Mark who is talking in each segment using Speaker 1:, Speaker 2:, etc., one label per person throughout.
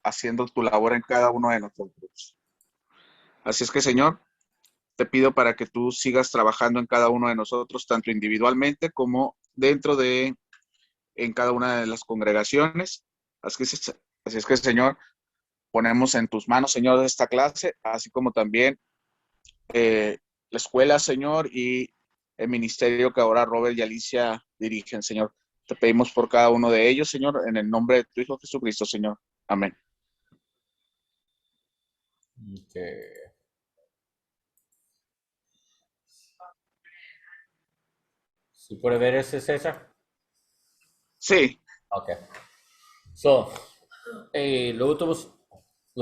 Speaker 1: haciendo tu labor en cada uno de nosotros. Así es que, Señor, te pido para que tú sigas trabajando en cada uno de nosotros, tanto individualmente como dentro de, en cada una de las congregaciones. Así es que, Señor, ponemos en tus manos, Señor, esta clase, así como también la escuela, Señor, y el ministerio que ahora Robert y Alicia dirigen, Señor. Te pedimos por cada uno de ellos, Señor, en el nombre de tu Hijo Jesucristo, Señor. Amén.
Speaker 2: Okay. ¿Sí puede ver ese, César?
Speaker 1: Sí,
Speaker 2: Ok. So, la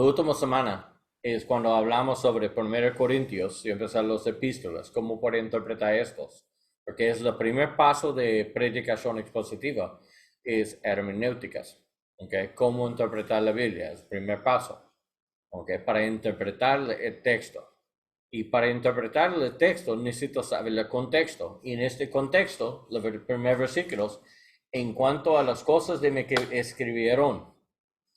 Speaker 2: última semana es cuando hablamos sobre 1 Corintios y empezar los epístolas, cómo puede interpretar estos. Porque es el primer paso de predicación expositiva, es hermenéuticas. Okay. Cómo interpretar la Biblia, es el primer paso. Okay. Para interpretar el texto. Y para interpretar el texto necesito saber el contexto. Y en este contexto, los primeros versículos, en cuanto a las cosas de me que escribieron,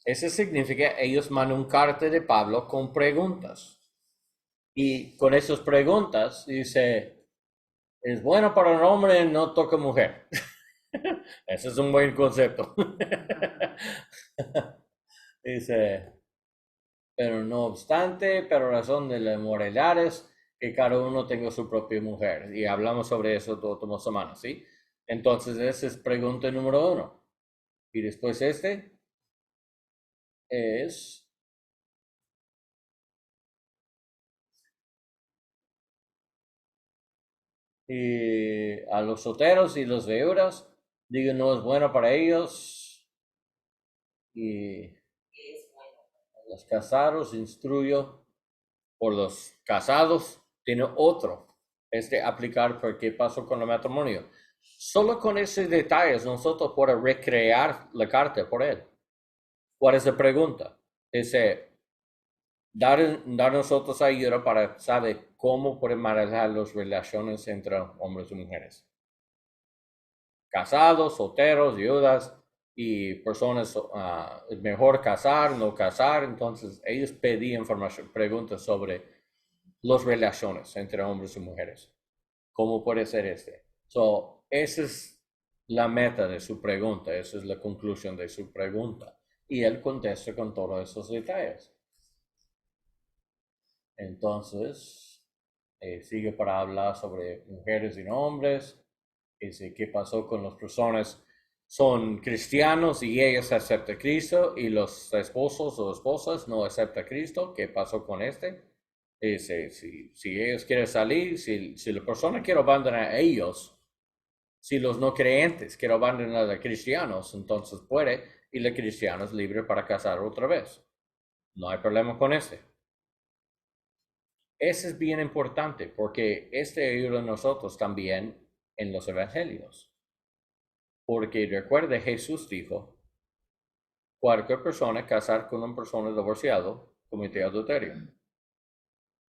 Speaker 2: eso significa ellos mandan un carta de Pablo con preguntas. Y con esas preguntas dice, es bueno para un hombre no toca mujer. Ese es un buen concepto. Dice, pero no obstante, pero razón de las moralidades, que cada uno tenga su propia mujer. Y hablamos sobre eso todas semanas, ¿sí? Entonces, esa es pregunta número 1. Y después es, y a los solteros y los viudas, digo, no es bueno para ellos. Y a los casados instruyo por los casados. Tiene otro, aplicar por qué pasó con el matrimonio. Solo con esos detalles nosotros podemos recrear la carta por él. ¿Cuál es la pregunta? Dice, dar nosotros ayuda para saber cómo pueden manejar las relaciones entre hombres y mujeres. Casados, solteros, viudas y personas, es mejor casar, no casar. Entonces, ellos pedían información, preguntas sobre las relaciones entre hombres y mujeres. ¿Cómo puede ser esa es la meta de su pregunta, esa es la conclusión de su pregunta. Y él contesta con todos esos detalles. Entonces, sigue para hablar sobre mujeres y hombres. Dice qué pasó con las personas son cristianos y ellos aceptan a Cristo y los esposos o esposas no aceptan a Cristo. ¿Qué pasó con Dice, si ellos quieren salir, si la persona quiere abandonar a ellos, si los no creyentes quieren abandonar a cristianos, entonces puede y el cristiano es libre para casar otra vez. No hay problema con ese. Ese es bien importante porque ayuda a nosotros también en los evangelios. Porque recuerde, Jesús dijo, cualquier persona casar con una persona divorciada comete adulterio.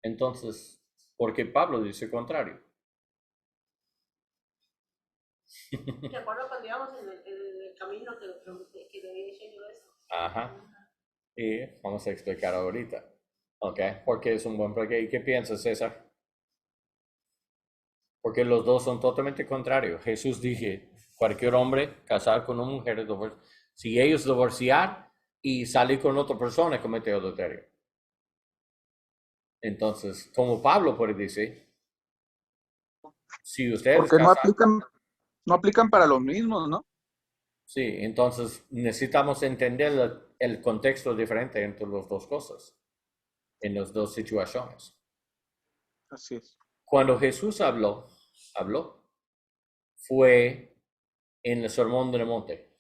Speaker 2: Entonces, ¿por qué Pablo dice contrario?
Speaker 3: ¿Te acuerdas cuando íbamos en el camino que le pregunté, que le había dicho yo eso?
Speaker 2: Ajá. Y vamos a explicar ahorita. Ok, porque es un buen porque ¿y qué piensas, César? Porque los dos son totalmente contrarios. Jesús dije, cualquier hombre casar con una mujer, si ellos divorciar y salir con otra persona, comete adulterio. Entonces, como Pablo puede decir, si ustedes
Speaker 1: porque
Speaker 2: casan,
Speaker 1: no aplican para los mismos, ¿no?
Speaker 2: sí, entonces necesitamos entender el contexto diferente entre las dos cosas, en las dos situaciones.
Speaker 1: Así es.
Speaker 2: Cuando Jesús habló, fue en el Sermón del Monte.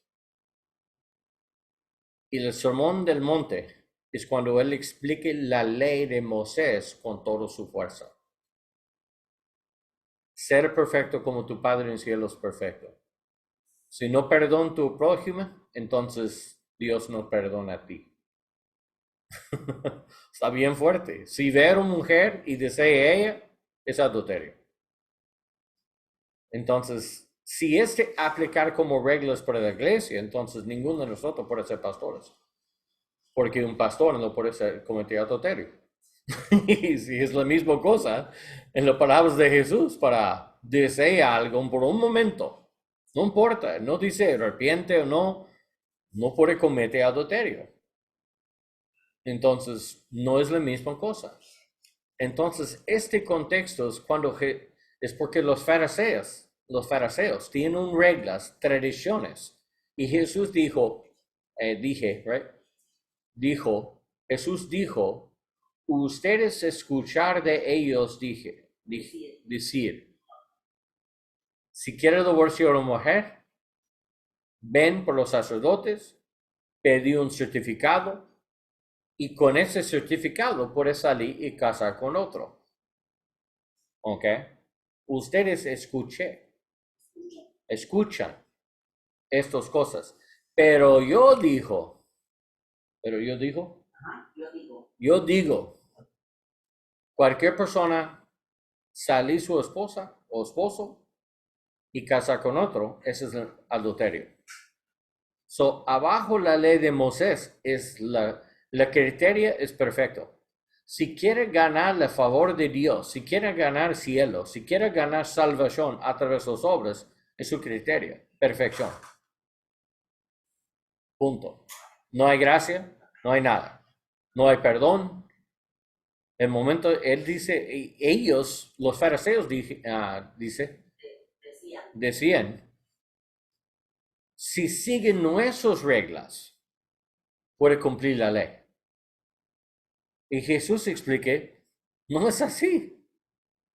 Speaker 2: Y el Sermón del Monte es cuando él explique la ley de Moisés con toda su fuerza. Ser perfecto como tu Padre en el cielo es perfecto. Si no perdona tu prójimo, entonces Dios no perdona a ti. Está bien fuerte. Si ve a una mujer y desea ella, es adulterio. Entonces, si es de aplicar como reglas para la iglesia, entonces ninguno de nosotros puede ser pastores. porque un pastor no puede cometer adulterio. Y si es la misma cosa en las palabras de Jesús, para desear algo por un momento, no importa, no dice arrepiente o no, no puede cometer adulterio. Entonces, no es la misma cosa. Entonces, este contexto es es porque los fariseos tienen reglas, tradiciones. Y Jesús Jesús dijo, ustedes escuchar de ellos, decir, si quiere divorciar a una mujer, ven por los sacerdotes, pedí un certificado, y con ese certificado puede salir y casar con otro. ¿Ok? Ustedes escuchan estas cosas. Pero yo digo,
Speaker 3: Ajá,
Speaker 2: yo digo, cualquier persona salir su esposa o esposo y casar con otro, ese es el adulterio. So, abajo la ley de Moisés es la criteria es perfecto. Si quiere ganar el favor de Dios, si quiere ganar cielo, si quiere ganar salvación a través de las obras, es su criterio, perfección. Punto. No hay gracia, no hay nada. No hay perdón. El momento, él dice, ellos, los fariseos, decían, si siguen nuestras reglas, puede cumplir la ley. Y Jesús explique, no es así.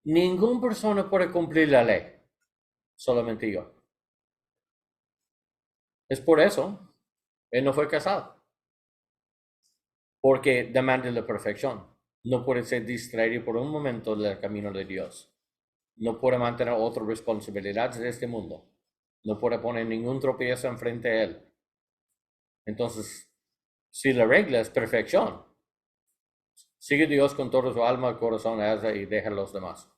Speaker 2: Ninguna persona puede cumplir la ley, solamente yo. Es por eso, él no fue casado. Porque demanda la perfección. No puede ser distraído por un momento del camino de Dios. No puede mantener otras responsabilidades de este mundo. No puede poner ningún tropiezo enfrente de él. Entonces, si la regla es perfección, sigue Dios con todo su alma, corazón, y deja a los demás.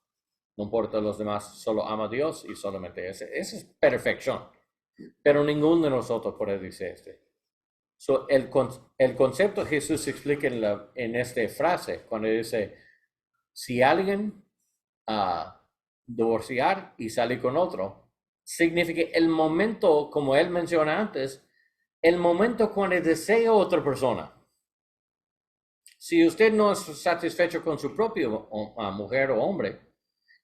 Speaker 2: No importa los demás, solo ama a Dios y solamente ese. Esa es perfección. Pero ninguno de nosotros puede decir So, el concepto Jesús explica en esta frase, cuando dice, si alguien divorciar y salir con otro, significa el momento, como él menciona antes, el momento cuando desea a otra persona. Si usted no es satisfecho con su propia mujer o hombre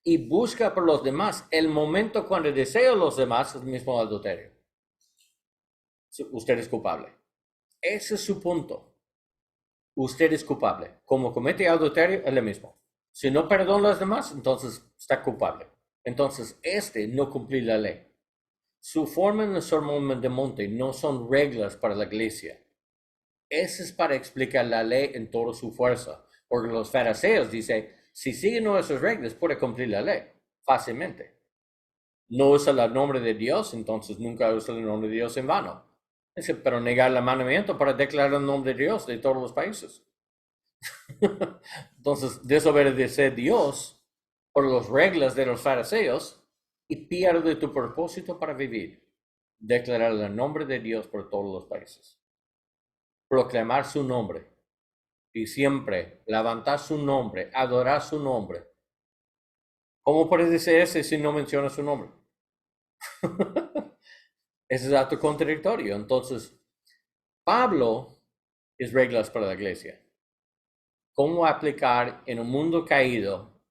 Speaker 2: y busca por los demás, el momento cuando desea a los demás es el mismo adulterio. Usted es culpable. Ese es su punto. Usted es culpable. Como comete adulterio, es lo mismo. Si no perdona a los demás, entonces está culpable. Entonces, no cumple la ley. Su forma en el sermón de monte no son reglas para la iglesia. Ese es para explicar la ley en toda su fuerza. Porque los fariseos dicen, si siguen nuestras reglas, puede cumplir la ley fácilmente. No usa el nombre de Dios, entonces nunca usa el nombre de Dios en vano. Pero negar el mandamiento para declarar el nombre de Dios de todos los países. Entonces, desobedecer a Dios por las reglas de los fariseos y pierde tu propósito para vivir. Declarar el nombre de Dios por todos los países. Proclamar su nombre. Y siempre levantar su nombre, adorar su nombre. ¿Cómo puedes decir eso si no menciona su nombre? Ese es acto contradictorio. Entonces, Pablo es reglas para la iglesia. ¿Cómo aplicar en un mundo caído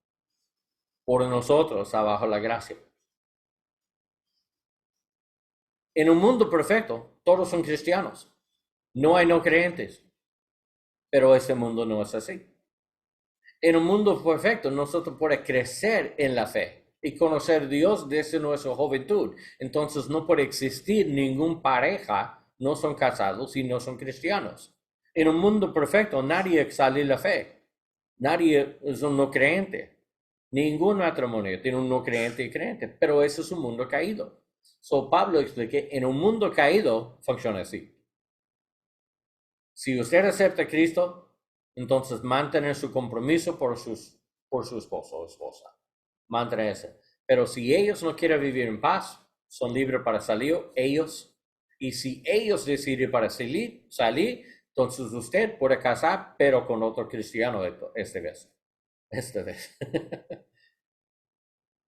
Speaker 2: por nosotros abajo la gracia? En un mundo perfecto, todos son cristianos. No hay no creyentes. Pero este mundo no es así. En un mundo perfecto, nosotros podemos crecer en la fe y conocer a Dios desde nuestra juventud. Entonces no puede existir ninguna pareja, no son casados y no son cristianos. En un mundo perfecto, nadie exhala la fe. Nadie es un no creyente. Ningún matrimonio tiene un no creyente y creyente, pero ese es un mundo caído. So Pablo explica, en un mundo caído funciona así. Si usted acepta a Cristo, entonces mantener su compromiso por su esposo o esposa. Mantenerse. Pero si ellos no quieren vivir en paz, son libres para salir ellos. Y si ellos deciden para salir, Entonces usted puede casar, pero con otro cristiano esta vez.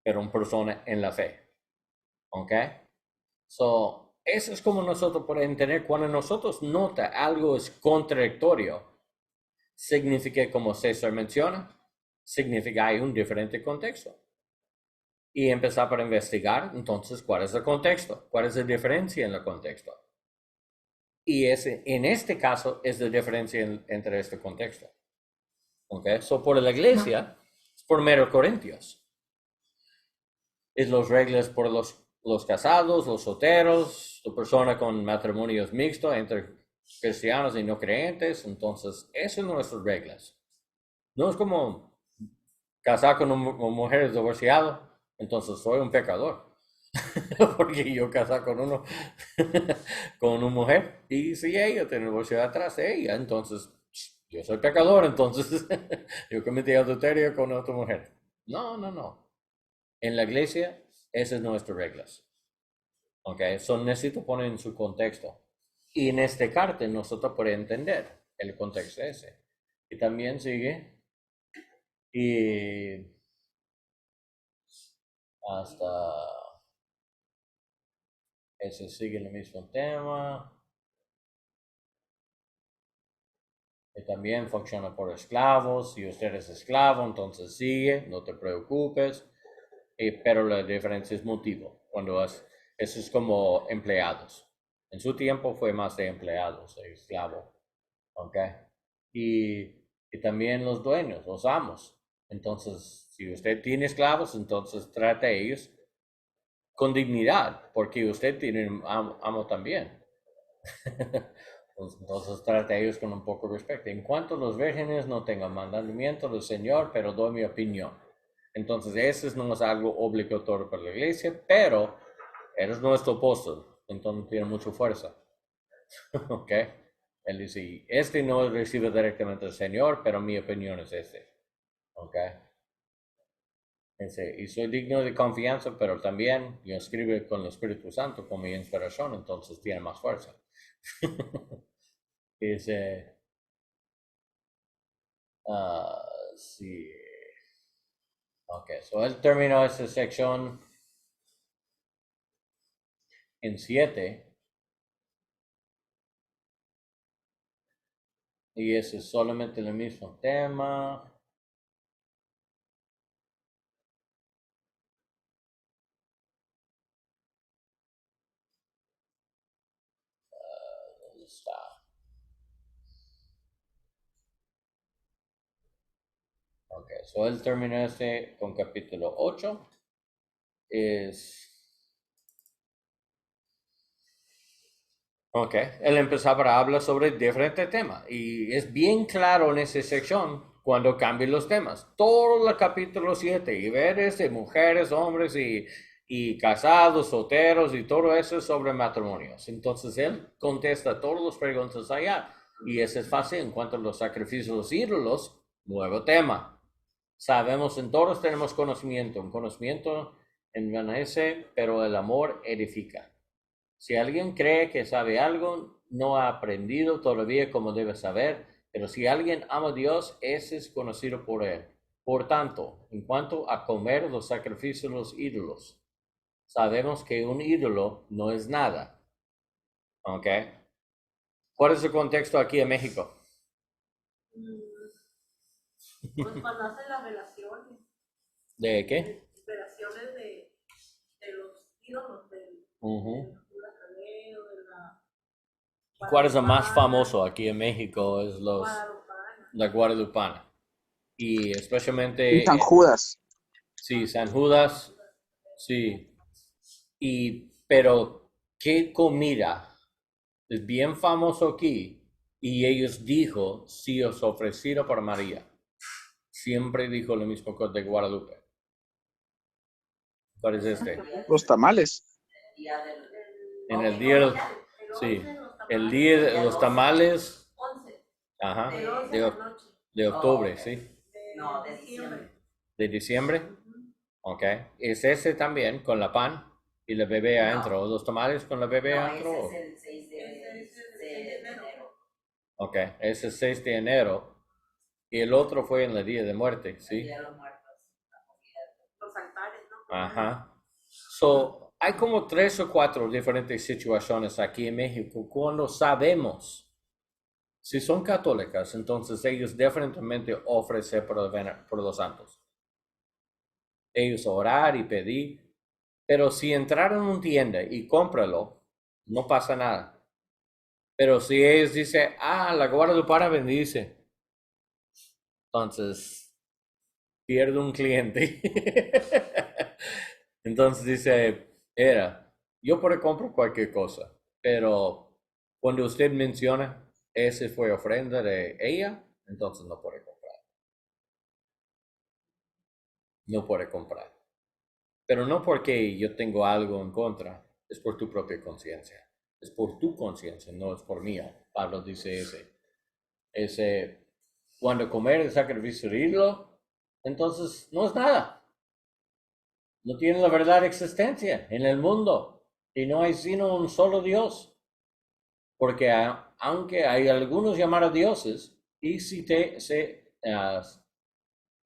Speaker 2: Pero una persona en la fe. ¿Ok? So, eso es como nosotros podemos entender cuando nosotros nota algo es contradictorio. Significa, como César menciona, significa hay un diferente contexto. Y empezar para investigar, entonces, ¿cuál es el contexto? ¿Cuál es la diferencia en el contexto? Y en este caso es la diferencia entre este contexto. ¿Ok? So, por la iglesia, es por 1 Corintios. Es las reglas por los casados, los solteros, la persona con matrimonios mixtos entre cristianos y no creyentes. Entonces, esas son nuestras reglas. No es como casar con una mujer divorciada, entonces soy un pecador. Porque yo casé con uno, con una mujer, y si ella tiene divorcio atrás de ella, entonces yo soy pecador, entonces yo cometí adulterio con otra mujer. No, no, no. En la iglesia, esas son nuestras reglas. ¿Ok? Eso necesito poner en su contexto. Y en este carta nosotros podemos entender el contexto ese. Y también sigue. Y hasta ese sigue el mismo tema. Y también funciona por esclavos. Si usted es esclavo, entonces sigue, no te preocupes. Pero la diferencia es motivo. Eso es como empleados. En su tiempo fue más de empleados, de esclavo. ¿Ok? Y también los dueños, los amos. Entonces, si usted tiene esclavos, entonces trate a ellos con dignidad, porque usted tiene un amo también. Entonces trate a ellos con un poco de respeto. En cuanto a los vírgenes, no tengo mandamiento del Señor, pero doy mi opinión. Entonces, eso no es algo obligatorio para la iglesia, pero eres nuestro apóstol, entonces tiene mucha fuerza. ¿Ok? Él dice, no recibe directamente del Señor, pero mi opinión es este. ¿Ok? Dice, y soy digno de confianza, pero también yo escribo con el Espíritu Santo, con mi inspiración, entonces tiene más fuerza. Dice, sí. Ok, so él terminó esa sección en 7. Y ese es solamente el mismo tema. ¿Dónde está? Ok, so él terminó este con capítulo 8. Ok, él empezaba a hablar sobre diferentes temas y es bien claro en esa sección cuando cambian los temas. Todo el capítulo 7 y ver de mujeres, hombres y casados, solteros y todo eso es sobre matrimonios. Entonces él contesta todas las preguntas allá y eso es fácil en cuanto a los sacrificios de los ídolos, nuevo tema. Sabemos, en todos tenemos conocimiento, un conocimiento envanece, pero el amor edifica. Si alguien cree que sabe algo, no ha aprendido todavía como debe saber, pero si alguien ama a Dios, ese es conocido por él. Por tanto, en cuanto a comer los sacrificios de los ídolos, sabemos que un ídolo no es nada. ¿Ok? ¿Cuál es el contexto aquí en México?
Speaker 3: Pues cuando hacen las relaciones.
Speaker 2: ¿De qué?
Speaker 3: Relaciones de los ídolos del Nazareno, de la
Speaker 2: ¿Cuál es el más
Speaker 3: Guadalupana,
Speaker 2: famoso aquí en México? Es la Guadalupana. Y
Speaker 1: Y
Speaker 2: especialmente,
Speaker 1: San Judas.
Speaker 2: sí, San Judas, sí. Pero, ¿qué comida es bien famoso aquí? Y ellos dijo, si os ofreciera para María. Siempre dijo lo mismo con de Guadalupe. ¿Cuál es este?
Speaker 1: Los tamales.
Speaker 2: En el día, sí, el día de los tamales,
Speaker 3: 11.
Speaker 2: ajá,
Speaker 3: El 11
Speaker 2: de,
Speaker 3: de la noche.
Speaker 2: de octubre, sí,
Speaker 3: No, de diciembre.
Speaker 2: de diciembre, ok. ¿Es ese también con la pan y la bebé adentro? ¿Los tamales con la bebé adentro?
Speaker 4: Ese es el 6 de enero.
Speaker 2: Ok, ese es 6 de enero. Y el otro fue en el Día de Muerte, ¿sí?
Speaker 4: Día de los Muertos, la comida.
Speaker 3: Los altares, ¿no?
Speaker 2: Ajá. So, hay como 3 o 4 diferentes situaciones aquí en México cuando sabemos, si son católicas, entonces ellos definitivamente ofrecen por los santos. Ellos orar y pedir, pero si entrar en una tienda y cómpralo, no pasa nada. Pero si ellos dicen, la guardaespaldas bendice, entonces pierde un cliente. Entonces dice, yo puedo comprar cualquier cosa, pero cuando usted menciona, ese fue ofrenda de ella, entonces no puede comprar. No puede comprar. Pero no porque yo tengo algo en contra, es por tu propia conciencia. Es por tu conciencia, no es por mía. Pablo dice ese, cuando comer el sacrificio de ídolo, entonces no es nada. No tiene la verdad existencia en el mundo y no hay sino un solo Dios. Porque aunque hay algunos llamados dioses, y si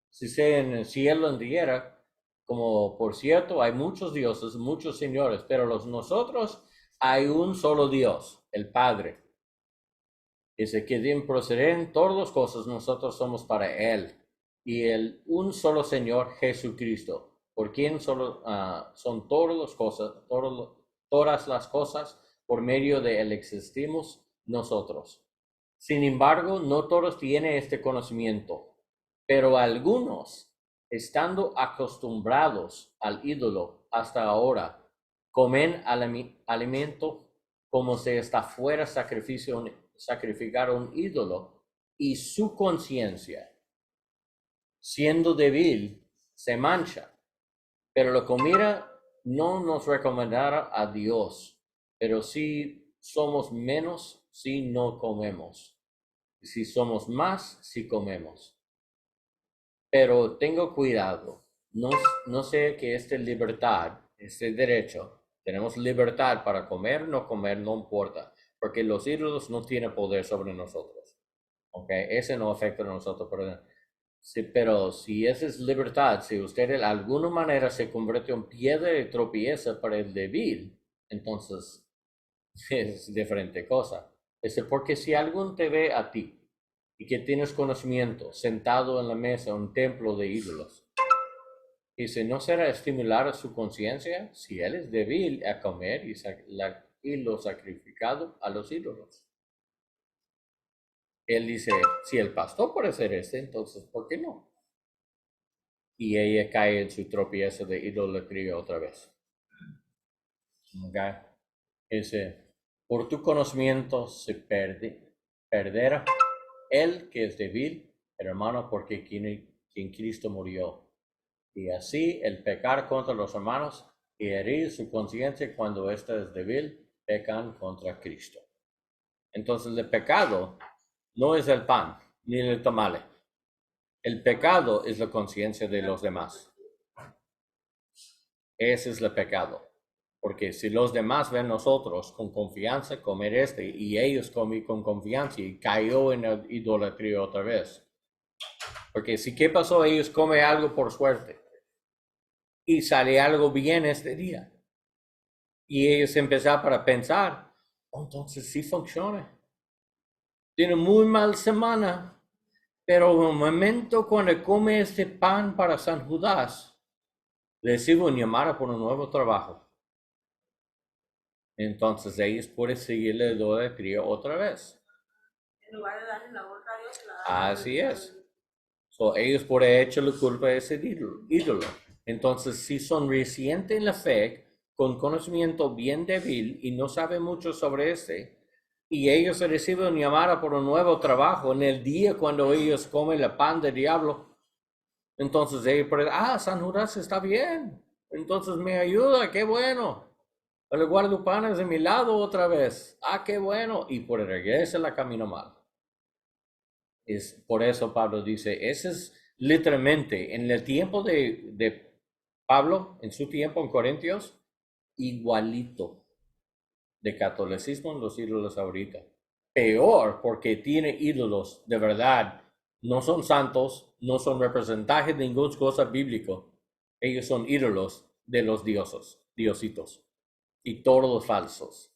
Speaker 2: sea en el cielo, en tierra, como por cierto hay muchos dioses, muchos señores, pero nosotros hay un solo Dios, el Padre. Dice que de proceder en todas las cosas, nosotros somos para Él. Y un solo Señor Jesucristo, por quien solo son todas las cosas, todas las cosas, por medio de Él existimos nosotros. Sin embargo, no todos tienen este conocimiento, pero algunos, estando acostumbrados al ídolo hasta ahora, comen alimento como si está fuera sacrificar un ídolo, y su conciencia, siendo débil, se mancha. Pero la comida no nos recomendará a Dios, pero si somos menos, si no comemos. Si somos más, si comemos. Pero tengo cuidado, no sé que esta libertad, este derecho, tenemos libertad para comer, no comer, no importa, porque los ídolos no tienen poder sobre nosotros. ¿Ok? Ese no afecta a nosotros, pero si esa es libertad, si usted de alguna manera se convierte en piedra de tropiezo para el débil, entonces es diferente cosa. Porque si alguien te ve a ti y que tienes conocimiento sentado en la mesa, un templo de ídolos, dice, ¿no será estimular a su conciencia si él es débil a comer y lo sacrificado a los ídolos? Él dice, si el pastor puede hacer entonces, ¿por qué no? Y ella cae en su tropiezo de idolatría otra vez. ¿Okay? Dice, por tu conocimiento se perderá el que es débil, hermano, porque quien Cristo murió. Y así el pecar contra los hermanos y herir su conciencia cuando ésta es débil, pecan contra Cristo. Entonces el pecado no es el pan ni el tamale. El pecado es la conciencia de los demás. Ese es el pecado. Porque si los demás ven nosotros con confianza comer y ellos comen con confianza y cayó en la idolatría otra vez. Porque si qué pasó, ellos comen algo por suerte y sale algo bien este día. Y ellos empezaron a pensar, entonces sí funciona. Tiene muy mal semana, pero en el momento cuando come este pan para San Judas, recibe una llamada por un nuevo trabajo. Entonces ellos pueden seguir la idolatría otra vez.
Speaker 3: En lugar de darle la honra a Dios, la dan
Speaker 2: Así es. So, ellos por hecho la culpa de ese ídolo. Entonces, si son recientes en la fe, con conocimiento bien débil y no saben mucho sobre y ellos reciben una llamada por un nuevo trabajo en el día cuando ellos comen la pan del diablo, entonces ellos pueden, San Judas está bien, entonces me ayuda, qué bueno. El guardapanes de mi lado otra vez, qué bueno, y por el regreso la camino mal. Es por eso Pablo dice, ese es literalmente en el tiempo de Pablo, en su tiempo en Corintios, igualito de catolicismo en los ídolos ahorita. peor porque tiene ídolos de verdad. No son santos, no son representantes de ninguna cosa bíblico. Ellos son ídolos de los diositos y todos los falsos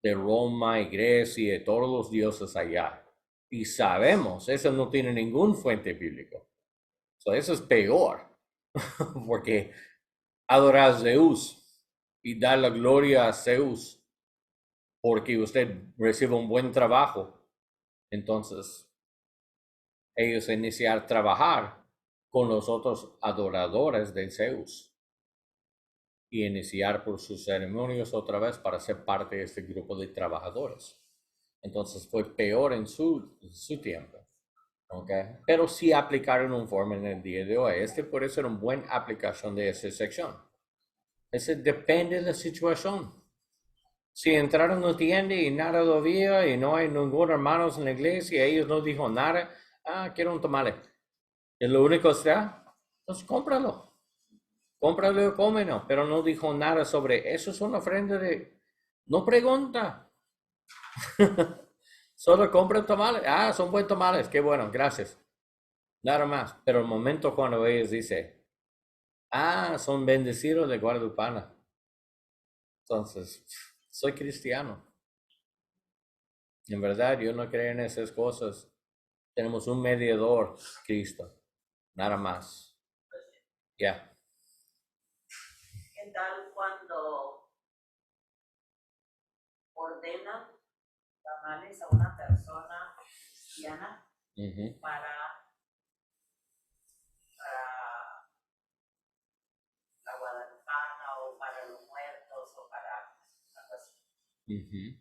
Speaker 2: de Roma y Grecia y todos los dioses allá. Y sabemos, eso no tiene ningún fuente bíblico. Eso es peor, porque adorar a Zeus y dar la gloria a Zeus porque usted recibe un buen trabajo, entonces ellos iniciar a trabajar con los otros adoradores de Zeus y iniciar por sus ceremonias otra vez para ser parte de este grupo de trabajadores. Entonces fue peor en su tiempo. Okay. Pero sí aplicaron un forma en el día de hoy. Este puede ser una buena aplicación de esa sección. Ese depende de la situación. Si entraron en la tienda y nada todavía y no hay ningún hermanos en la iglesia y ellos no dijo nada, quiero un tamale. Es lo único que está, pues cómpralo. Cómpralo y cómelo. Pero no dijo nada sobre eso. Es una ofrenda de, no pregunta. Solo compra tamales. Son buenos tamales. Qué bueno, gracias. Nada más. Pero el momento cuando ellos dicen, son bendecidos de Guadalupana. Entonces, soy cristiano. En verdad, yo no creo en esas cosas. Tenemos un mediador, Cristo. Nada más. Ya.
Speaker 4: ¿Qué tal cuando ordenan tamales a una persona cristiana para la Guadalupana o para los muertos o para algo así?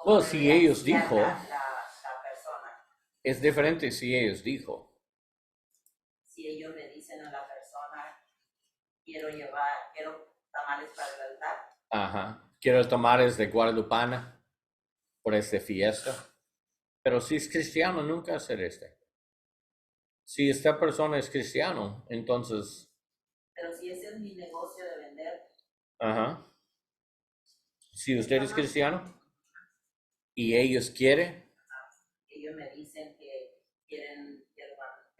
Speaker 2: Bueno, si ellos dijo,
Speaker 4: la persona.
Speaker 2: Es diferente si ellos dijo.
Speaker 4: Si ellos le dicen a la persona, quiero tamales para el altar.
Speaker 2: Quiero tamales de Guadalupana por esta fiesta. Pero si es cristiano, nunca hacer Si esta persona es cristiano, entonces...
Speaker 4: Pero si ese es mi negocio de vender.
Speaker 2: Si usted es cristiano y ellos quieren.
Speaker 4: Ellos me dicen que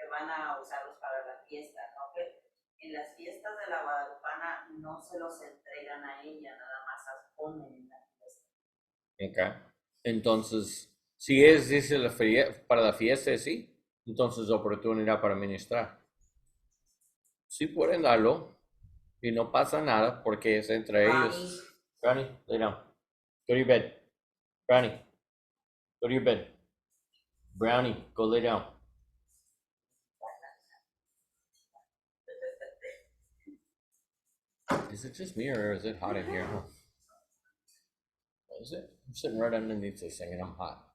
Speaker 4: van a usarlos para la fiesta, ¿no? Que en las fiestas de la Guadalupana no se los entregan a ella, nada más las ponen en la fiesta.
Speaker 2: Entonces, si dice para la fiesta, sí, entonces oportunidad para ministrar. Sí pueden darlo y no pasa nada porque es entre ellos. Brownie, lay down. Go to your bed. Brownie, go to your bed. Brownie, go lay down. Is it just me or is it hot in here? What is it? I'm sitting right underneath this thing and I'm hot.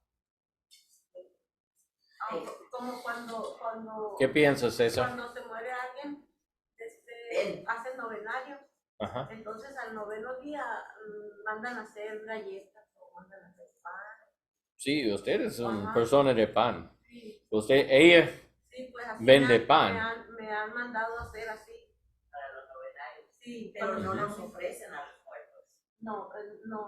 Speaker 3: Como cuando
Speaker 2: ¿Qué piensas, César?
Speaker 3: Cuando se muere alguien, hacen novenario. Entonces al noveno día mandan a hacer galletas o mandan a hacer pan.
Speaker 2: Sí, usted es una persona de pan.
Speaker 3: Sí.
Speaker 2: Ella
Speaker 3: pues así
Speaker 2: vende pan.
Speaker 3: Me han mandado a hacer así.
Speaker 4: Para los novenarios.
Speaker 3: Sí,
Speaker 4: pero no los ofrecen a los muertos.
Speaker 3: No,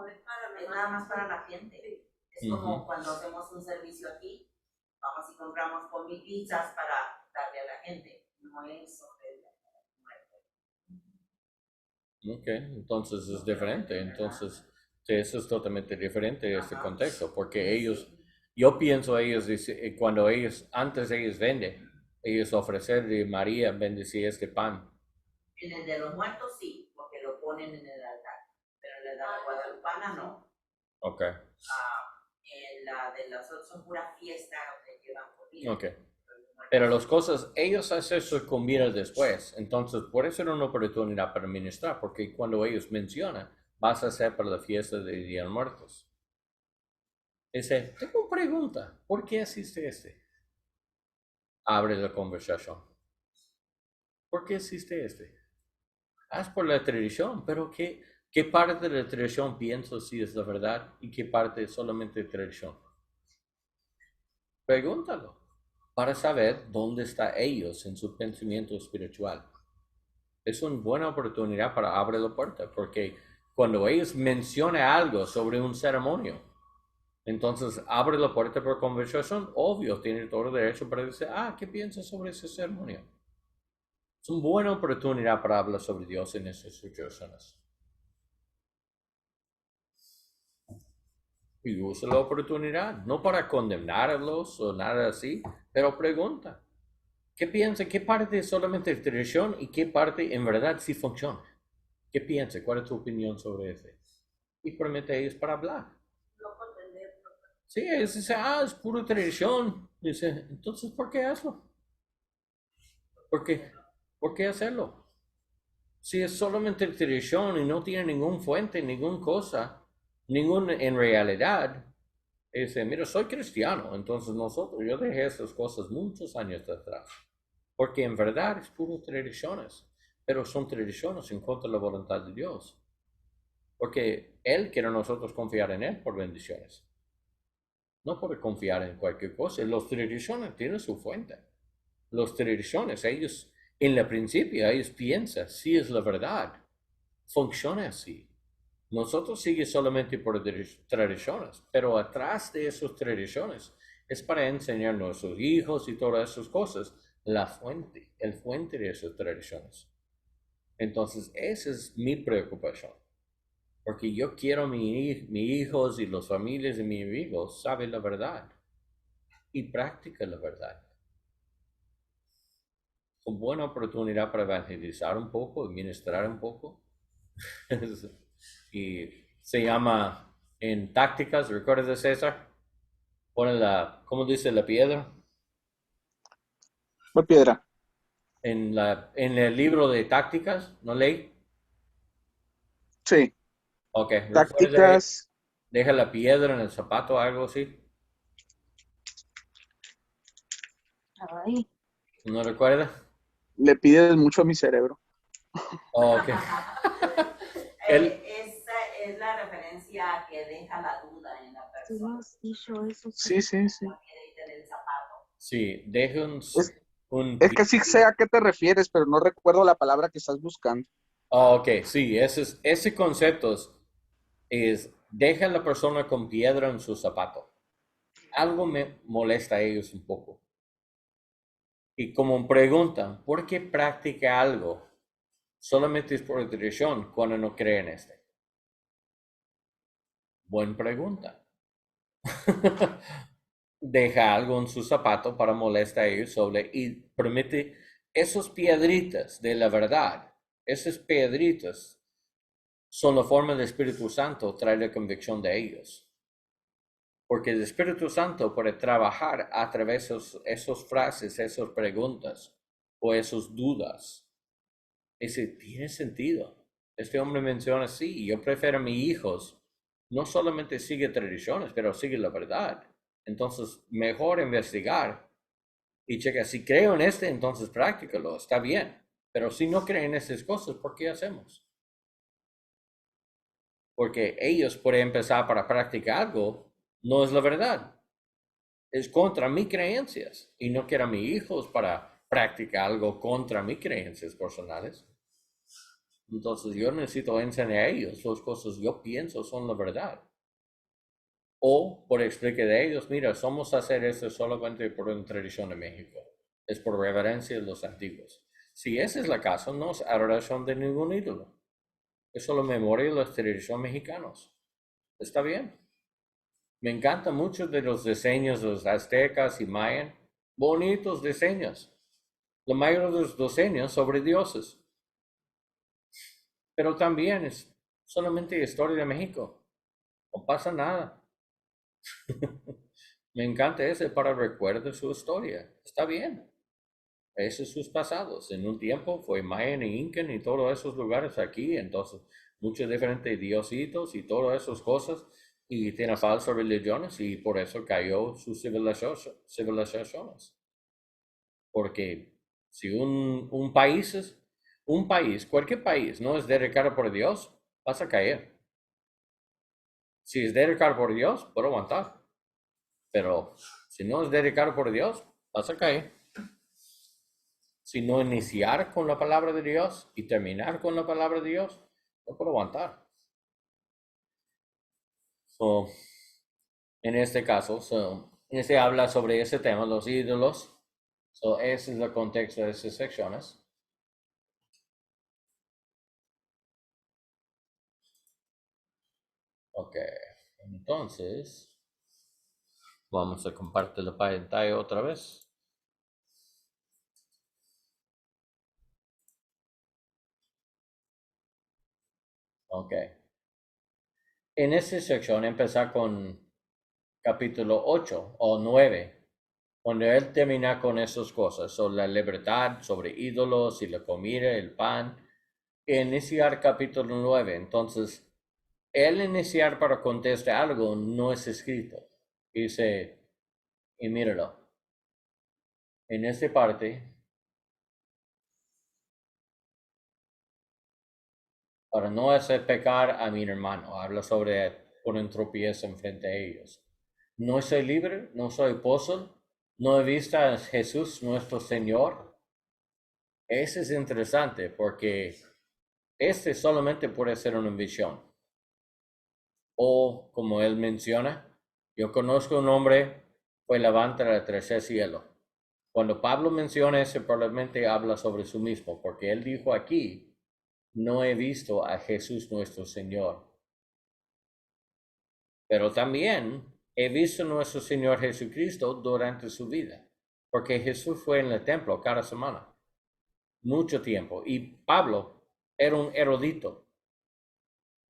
Speaker 3: es para
Speaker 4: es nada más para la gente. Sí. Es como cuando hacemos un servicio aquí, vamos y compramos con 1000 pizzas para darle a la gente. No es ofrenda para el muerto.
Speaker 2: Ok, entonces es diferente. Entonces, eso es totalmente diferente de este contexto, porque yo pienso cuando antes ellos venden, ellos ofrecen de María bendecir este pan.
Speaker 4: En el de los muertos sí, porque lo ponen en el altar, pero en el de la Guadalupana no.
Speaker 2: Ok.
Speaker 4: En la de los otros son pura fiesta donde llevan comida.
Speaker 2: Ok. Pero las cosas, ellos hacen su comida después, entonces puede ser una oportunidad para ministrar, porque cuando ellos mencionan, vas a hacer para la fiesta de Día de Muertos. Dice, tengo una pregunta, ¿por qué asiste Abre la conversación. ¿Por qué asiste Haz por la tradición, pero ¿qué parte de la tradición pienso si es la verdad y qué parte es solamente tradición? Pregúntalo para saber dónde están ellos en su pensamiento espiritual. Es una buena oportunidad para abrir la puerta, porque cuando ellos mencionan algo sobre un ceremonio, Entonces, abre la puerta para conversación. Obvio, tiene todo el derecho para decir, ¿qué piensas sobre esa ceremonia? Es una buena oportunidad para hablar sobre Dios en esas situaciones. Y usa la oportunidad, no para condenarlos o nada así, pero pregunta. ¿Qué piensa? ¿Qué parte es solamente tradición y qué parte en verdad sí funciona? ¿Qué piensa? ¿Cuál es tu opinión sobre eso? Y permite a ellos para hablar.
Speaker 3: No contenerlo.
Speaker 2: Sí, ellos dicen, es pura tradición. Dice, entonces, ¿por qué hacerlo? ¿Por qué hacerlo? Si es solamente tradición y no tiene ningún fuente, ninguna cosa, en realidad, dice, mira, soy cristiano, entonces yo dejé esas cosas muchos años atrás. Porque en verdad es puro tradiciones, pero son tradiciones en contra de la voluntad de Dios. Porque Él quiere nosotros confiar en Él por bendiciones. No por confiar en cualquier cosa. Los tradiciones tienen su fuente. Los tradiciones, ellos, en el principio, ellos piensan, si es la verdad, funciona así. Nosotros seguimos solamente por tradiciones, pero atrás de esas tradiciones es para enseñar a nuestros hijos y todas esas cosas la fuente, el fuente de esas tradiciones. Entonces, esa es mi preocupación, porque yo quiero mis hijos y las familias de mis amigos saben la verdad y practican la verdad. Es una buena oportunidad para evangelizar un poco, ministrar un poco. Y se llama en tácticas, ¿recuerdas de César? Pone ¿cómo dice la piedra?
Speaker 1: ¿Cuál piedra?
Speaker 2: En el libro de tácticas, ¿no leí?
Speaker 1: Sí,
Speaker 2: Ok, recuerda,
Speaker 1: tácticas.
Speaker 2: deja la piedra en el zapato o algo así.
Speaker 5: Ay,
Speaker 2: ¿No recuerda?
Speaker 1: Le pides mucho a mi cerebro.
Speaker 2: Ok. Él,
Speaker 4: Esa es la referencia que deja la duda en la
Speaker 5: tú
Speaker 4: persona.
Speaker 5: has dicho eso.
Speaker 1: Sí, sí, sí.
Speaker 4: La piedrita del zapato.
Speaker 2: sí, deja
Speaker 1: Es,
Speaker 2: un
Speaker 1: es que sí sé a qué te refieres, pero no recuerdo la palabra que estás buscando.
Speaker 2: Ok, sí, ese concepto deja a la persona con piedra en su zapato. Algo me molesta a ellos un poco. Y como preguntan, ¿por qué practica algo? Solamente es por tradición cuando no creen en este. Buena pregunta. Deja algo en su zapato para molestar a ellos y permite esos piedritas de la verdad, esas piedritas son la forma del Espíritu Santo trae la convicción de ellos. Porque el Espíritu Santo puede trabajar a través de esas frases, esas preguntas o esas dudas. Ese tiene sentido. Este hombre menciona, sí, yo prefiero a mis hijos, no solamente sigue tradiciones, pero sigue la verdad. Entonces, mejor investigar y checa, si creo en entonces prácticalo, está bien. Pero si no creen en esas cosas, ¿por qué hacemos? Porque ellos pueden empezar para practicar algo, no es la verdad. Es contra mis creencias y no quiero a mis hijos para practicar algo contra mis creencias personales. Entonces yo necesito enseñar a ellos las cosas que yo pienso son la verdad. O por explicar a ellos, mira, somos hacer esto solamente por una tradición de México. Es por reverencia de los antiguos. Si ese es el caso, no es adoración de ningún ídolo. Es solo memoria de las tradiciones mexicanos. Está bien. Me encantan muchos de los diseños de los aztecas y mayas. Bonitos diseños. La mayoría de los diseños sobre dioses. Pero también es solamente historia de México. No pasa nada. Me encanta ese para recuerdo su historia. Está bien. Esos sus pasados. En un tiempo fue Mayan y Incan y todos esos lugares aquí. Entonces, muchos diferentes diositos y todas esas cosas. Y tiene falsas religiones y por eso cayó sus civilizaciones. Porque si un país, cualquier país, no es dedicado por Dios, vas a caer. Si es dedicado por Dios, puedo aguantar. Pero si no es dedicado por Dios, vas a caer. Si no iniciar con la palabra de Dios y terminar con la palabra de Dios, no puedo aguantar. So, En este caso, este habla sobre ese tema, los ídolos. Ese es el contexto de esas secciones. Ok, entonces vamos a compartir la pantalla otra vez. Ok. En esta sección empezar con capítulo 8 o 9, donde él termina con esas cosas, sobre la libertad, sobre ídolos y la comida, el pan. Iniciar capítulo 9, entonces, el iniciar para contestar algo no es escrito. Dice, y míralo, en esta parte, para no hacer pecar a mi hermano, habla sobre poner tropieza enfrente a ellos. No soy libre, no soy apóstol, no he visto a Jesús nuestro Señor. Eso es interesante porque este solamente puede ser una visión. O como él menciona, yo conozco un hombre, fue levantado del tercer cielo. Cuando Pablo menciona eso, probablemente habla sobre sí mismo, porque él dijo aquí, no he visto a Jesús nuestro Señor. Pero también he visto a nuestro Señor Jesucristo durante su vida, porque Jesús fue en el templo cada semana, mucho tiempo, y Pablo era un erudito,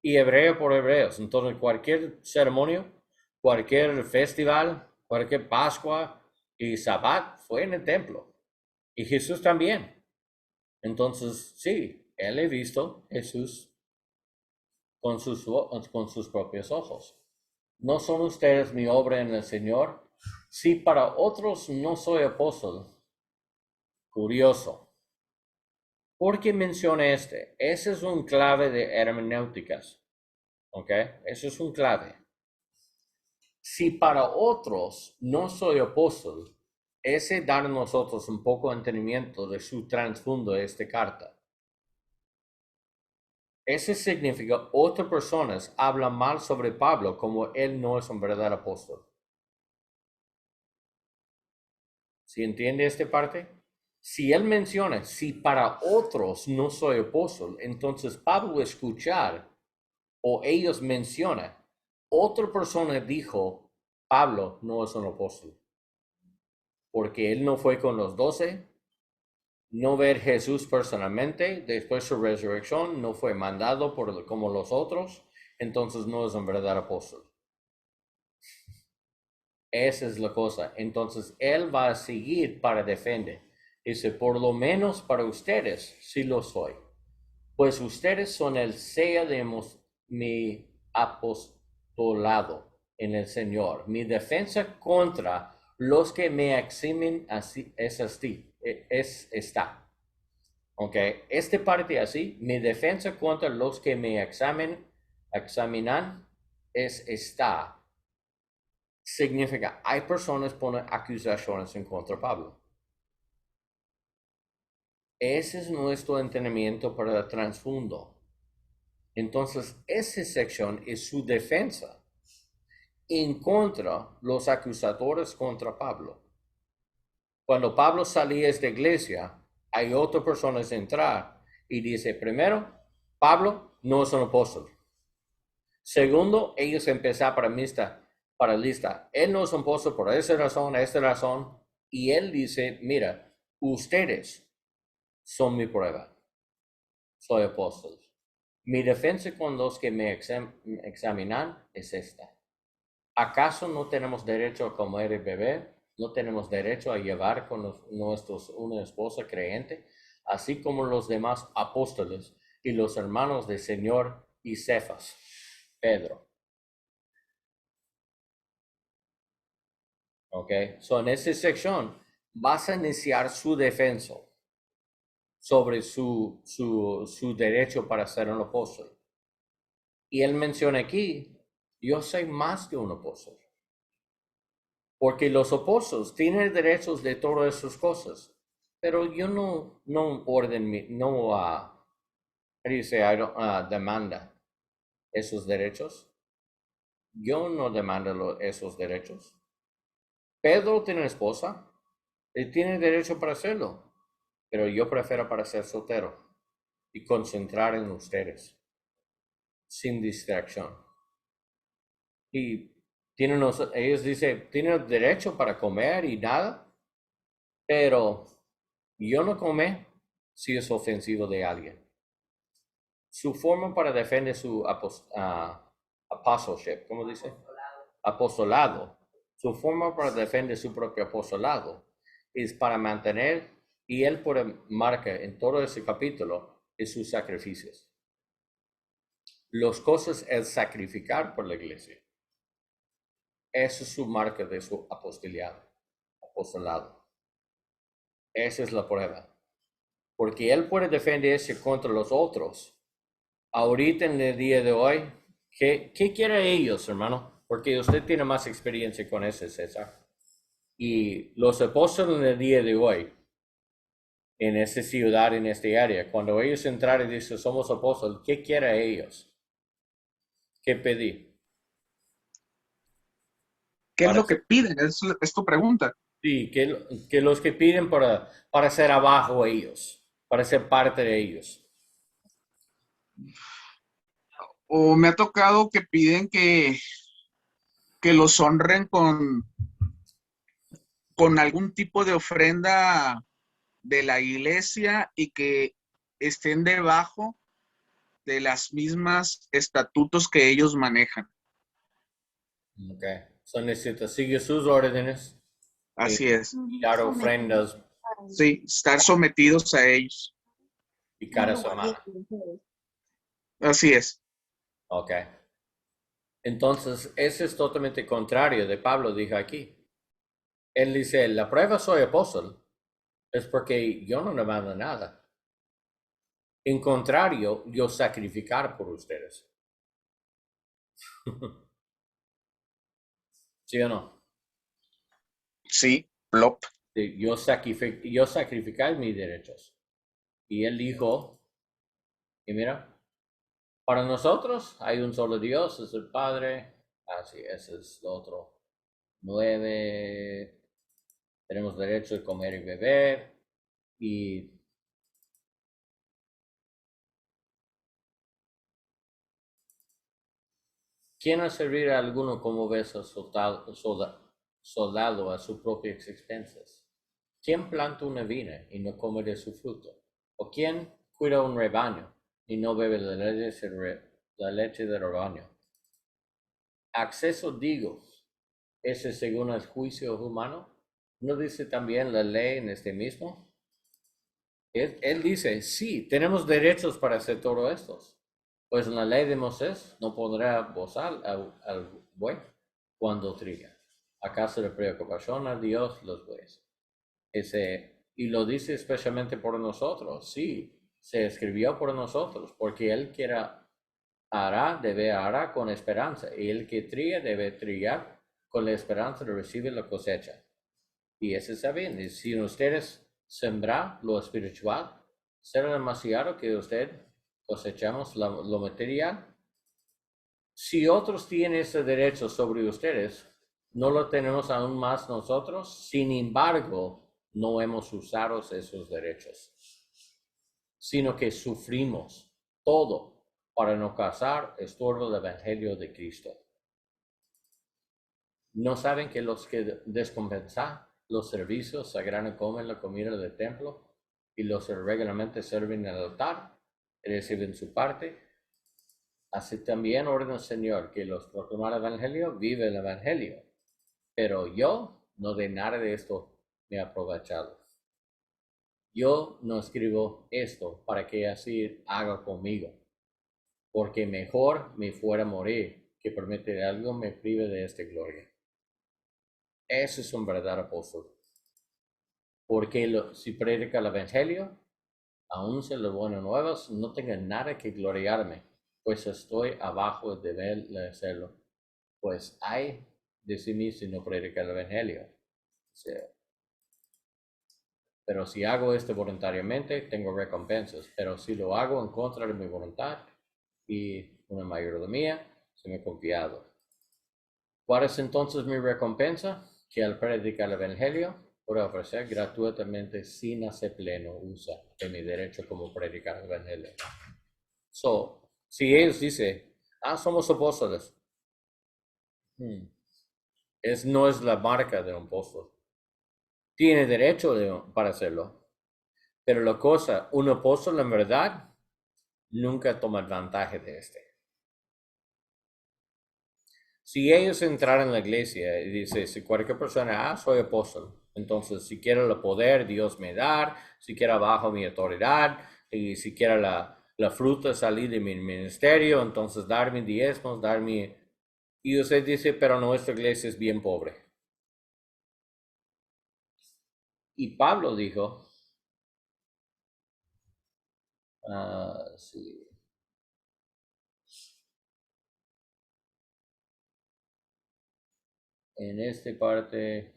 Speaker 2: y hebreo por hebreos. Entonces, cualquier ceremonia, cualquier festival, cualquier Pascua y Sabbat fue en el templo. Y Jesús también. Entonces, sí, él ha visto Jesús con sus propios ojos. ¿No son ustedes mi obra en el Señor? Si para otros no soy apóstol, curioso. ¿Por qué menciona este? Ese es un clave de hermenéuticas. ¿Ok? Eso es un clave. Si para otros no soy apóstol, ese da a nosotros un poco de entendimiento de su trasfondo de esta carta. Ese significa otras personas hablan mal sobre Pablo como él no es un verdadero apóstol. ¿Sí entiende esta parte? Si él menciona, si para otros no soy apóstol, entonces Pablo escuchar o ellos mencionan, otra persona dijo, Pablo no es un apóstol. Porque él no fue con los 12, no ver Jesús personalmente, después de su resurrección, no fue mandado como los otros, entonces no es un verdadero apóstol. Esa es la cosa. Entonces él va a seguir para defender. Dice, por lo menos para ustedes, sí lo soy. Pues ustedes son el sello de mi apostolado en el Señor. Mi defensa contra los que me eximen así, es esta. Ok, esta parte así, mi defensa contra los que me examinan es esta. Significa, hay personas que ponen acusaciones en contra de Pablo. Ese es nuestro entendimiento para el trasfondo. Entonces, esa sección es su defensa en contra los acusadores contra Pablo. Cuando Pablo salía de esta iglesia, hay otras personas entrar y dice, primero, Pablo no es un apóstol. Segundo, ellos empezaron para lista. Él no es un apóstol por esta razón. Y él dice, mira, ustedes son mi prueba. Soy apóstol. Mi defensa con los que me examinan es esta. ¿Acaso no tenemos derecho a comer y beber? ¿No tenemos derecho a llevar con nuestros una esposa creyente? Así como los demás apóstoles y los hermanos del Señor y Cefas, Pedro. Ok, en esta sección vas a iniciar su defensa sobre su derecho para ser un apóstol. Y él menciona aquí, yo soy más que un apóstol. Porque los apóstoles tienen derechos de todas esas cosas. Pero yo no demanda esos derechos. yo no demando esos derechos. Pedro tiene esposa, él tiene derecho para hacerlo, pero yo prefiero para ser soltero y concentrar en ustedes, sin distracción. Y ellos dicen, tienen derecho para comer y nada, pero yo no come si es ofensivo de alguien. Su forma para defender su apostleship, ¿cómo dice? Apostolado. Su forma para defender su propio apostolado es para mantener, y él marca en todo ese capítulo, es sus sacrificios. Las cosas es sacrificar por la iglesia. Esa es su marca de su apostolado. Esa es la prueba. Porque él puede defenderse contra los otros. Ahorita en el día de hoy, ¿qué quieren ellos, hermano? Porque usted tiene más experiencia con ese, César. Y los apóstoles en el día de hoy, en esta ciudad, en esta área, cuando ellos entraron y dicen, somos apóstoles, ¿qué quieren ellos? ¿Qué pedí?
Speaker 1: ¿Qué es lo que piden? Es tu pregunta.
Speaker 2: Sí, que los que piden para ser abajo ellos, para ser parte de ellos.
Speaker 1: O me ha tocado que piden que los honren con algún tipo de ofrenda de la iglesia y que estén debajo de las mismas estatutos que ellos manejan.
Speaker 2: Ok. Son necesitas sigue sus órdenes.
Speaker 1: Así es.
Speaker 2: Dar ofrendas.
Speaker 1: Sí, estar sometidos a ellos.
Speaker 2: Y cada semana.
Speaker 1: Así es.
Speaker 2: Ok. Entonces, ese es totalmente contrario de Pablo, dijo aquí. Él dice, la prueba soy apóstol es porque yo no demando nada. En contrario, yo sacrificar por ustedes. ¿Sí o no?
Speaker 1: Sí, plop.
Speaker 2: Yo sacrificar mis derechos. Y él dijo, y mira, para nosotros hay un solo Dios, es el Padre. Así, ese es lo otro. 9, tenemos derecho de comer y beber. Y ¿quién a servir a alguno como ves a soldado a sus propias expensas? ¿Quién planta una viña y no come de su fruto? ¿O quién cuida un rebaño y no bebe la leche del rebaño? Acceso digo, ese según el juicio humano. ¿No dice también la ley en este mismo? Él dice, sí, tenemos derechos para hacer todo esto. Pues en la ley de Moisés no podrá bozar al buey cuando trilla. ¿Acaso le preocupación a Dios los bueyes? Y lo dice especialmente por nosotros, sí, se escribió por nosotros, porque el que hará con esperanza, y el que trilla debe trillar con la esperanza de recibir la cosecha. Y eso está bien, y si ustedes sembrar lo espiritual, será demasiado que usted cosechamos lo material. Si otros tienen ese derecho sobre ustedes, no lo tenemos aún más nosotros. Sin embargo, no hemos usado esos derechos, sino que sufrimos todo para no causar estorbo del Evangelio de Cristo. ¿No saben que los que descompensan los servicios sagrados comen la comida del templo y los que regularmente sirven en el altar reciben su parte? Así también ordena el Señor que los proclamar el Evangelio, vive el Evangelio. Pero yo no de nada de esto me he aprovechado. Yo no escribo esto para que así haga conmigo, porque mejor me fuera a morir que permitir algo me prive de esta gloria. Eso es un verdadero apóstol. Porque si predica el Evangelio, aún si los buenos nuevos, no tengo nada que gloriarme, pues estoy abajo de deber de hacerlo. Pues hay de sí mismo si no predica el Evangelio. Pero si hago esto voluntariamente, tengo recompensas. Pero si lo hago en contra de mi voluntad y una mayoría mía, se me ha confiado. ¿Cuál es entonces mi recompensa? Que al predicar el evangelio puedo ofrecer gratuitamente sin hacer pleno uso de mi derecho como predicar el evangelio. So, si ellos dicen, somos apóstoles, no es la marca de un apóstol. Tiene derecho para hacerlo. Pero la cosa, un apóstol en verdad nunca toma advantaje de este. Si ellos entraran en la iglesia y dicen, si cualquier persona, soy apóstol, entonces si quiero el poder, Dios me da, si quiero bajo mi autoridad, y si quiero la fruta salir de mi ministerio, entonces darme diezmos, darme... Y usted dice, pero nuestra iglesia es bien pobre. Y Pablo dijo, sí. En esta parte,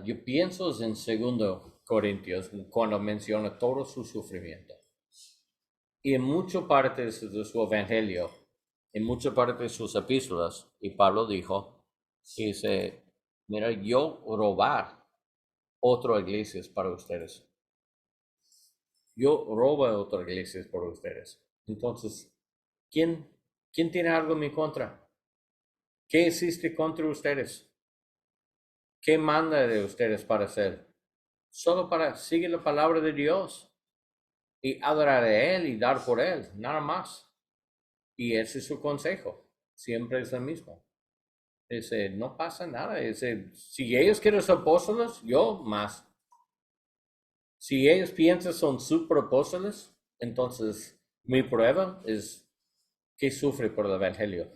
Speaker 2: yo pienso en 2 Corintios cuando menciona todo su sufrimiento. Y en muchas partes de su evangelio, en muchas partes de sus epístolas, y Pablo dice, mira, yo robar otras iglesias para ustedes. Yo robo otras iglesias para ustedes. Entonces, ¿quién tiene algo en mi contra? ¿Qué existe contra ustedes? ¿Qué manda de ustedes para hacer? Solo para seguir la palabra de Dios y adorar a Él y dar por Él, nada más. Y ese es su consejo, siempre es el mismo. Dice, no pasa nada. Dice, si ellos quieren ser apóstoles, yo más. Si ellos piensan son super apóstoles, entonces mi prueba es que sufre por el evangelio.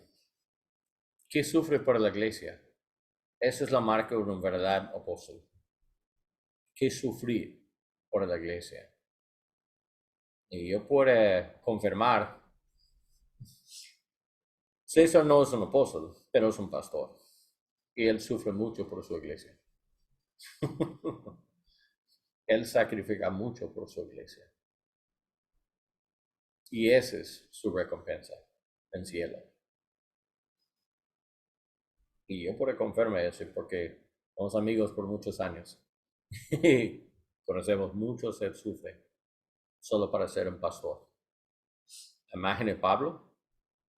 Speaker 2: Que sufre por la iglesia. Esa es la marca de un verdadero apóstol. Que sufrir por la iglesia. Y yo puedo confirmar, César no es un apóstol, pero es un pastor. Y él sufre mucho por su iglesia. Él sacrifica mucho por su iglesia. Y esa es su recompensa en cielo. Y yo puedo confirmar eso porque somos amigos por muchos años. Conocemos muchos que sufren solo para ser un pastor. Imagine Pablo,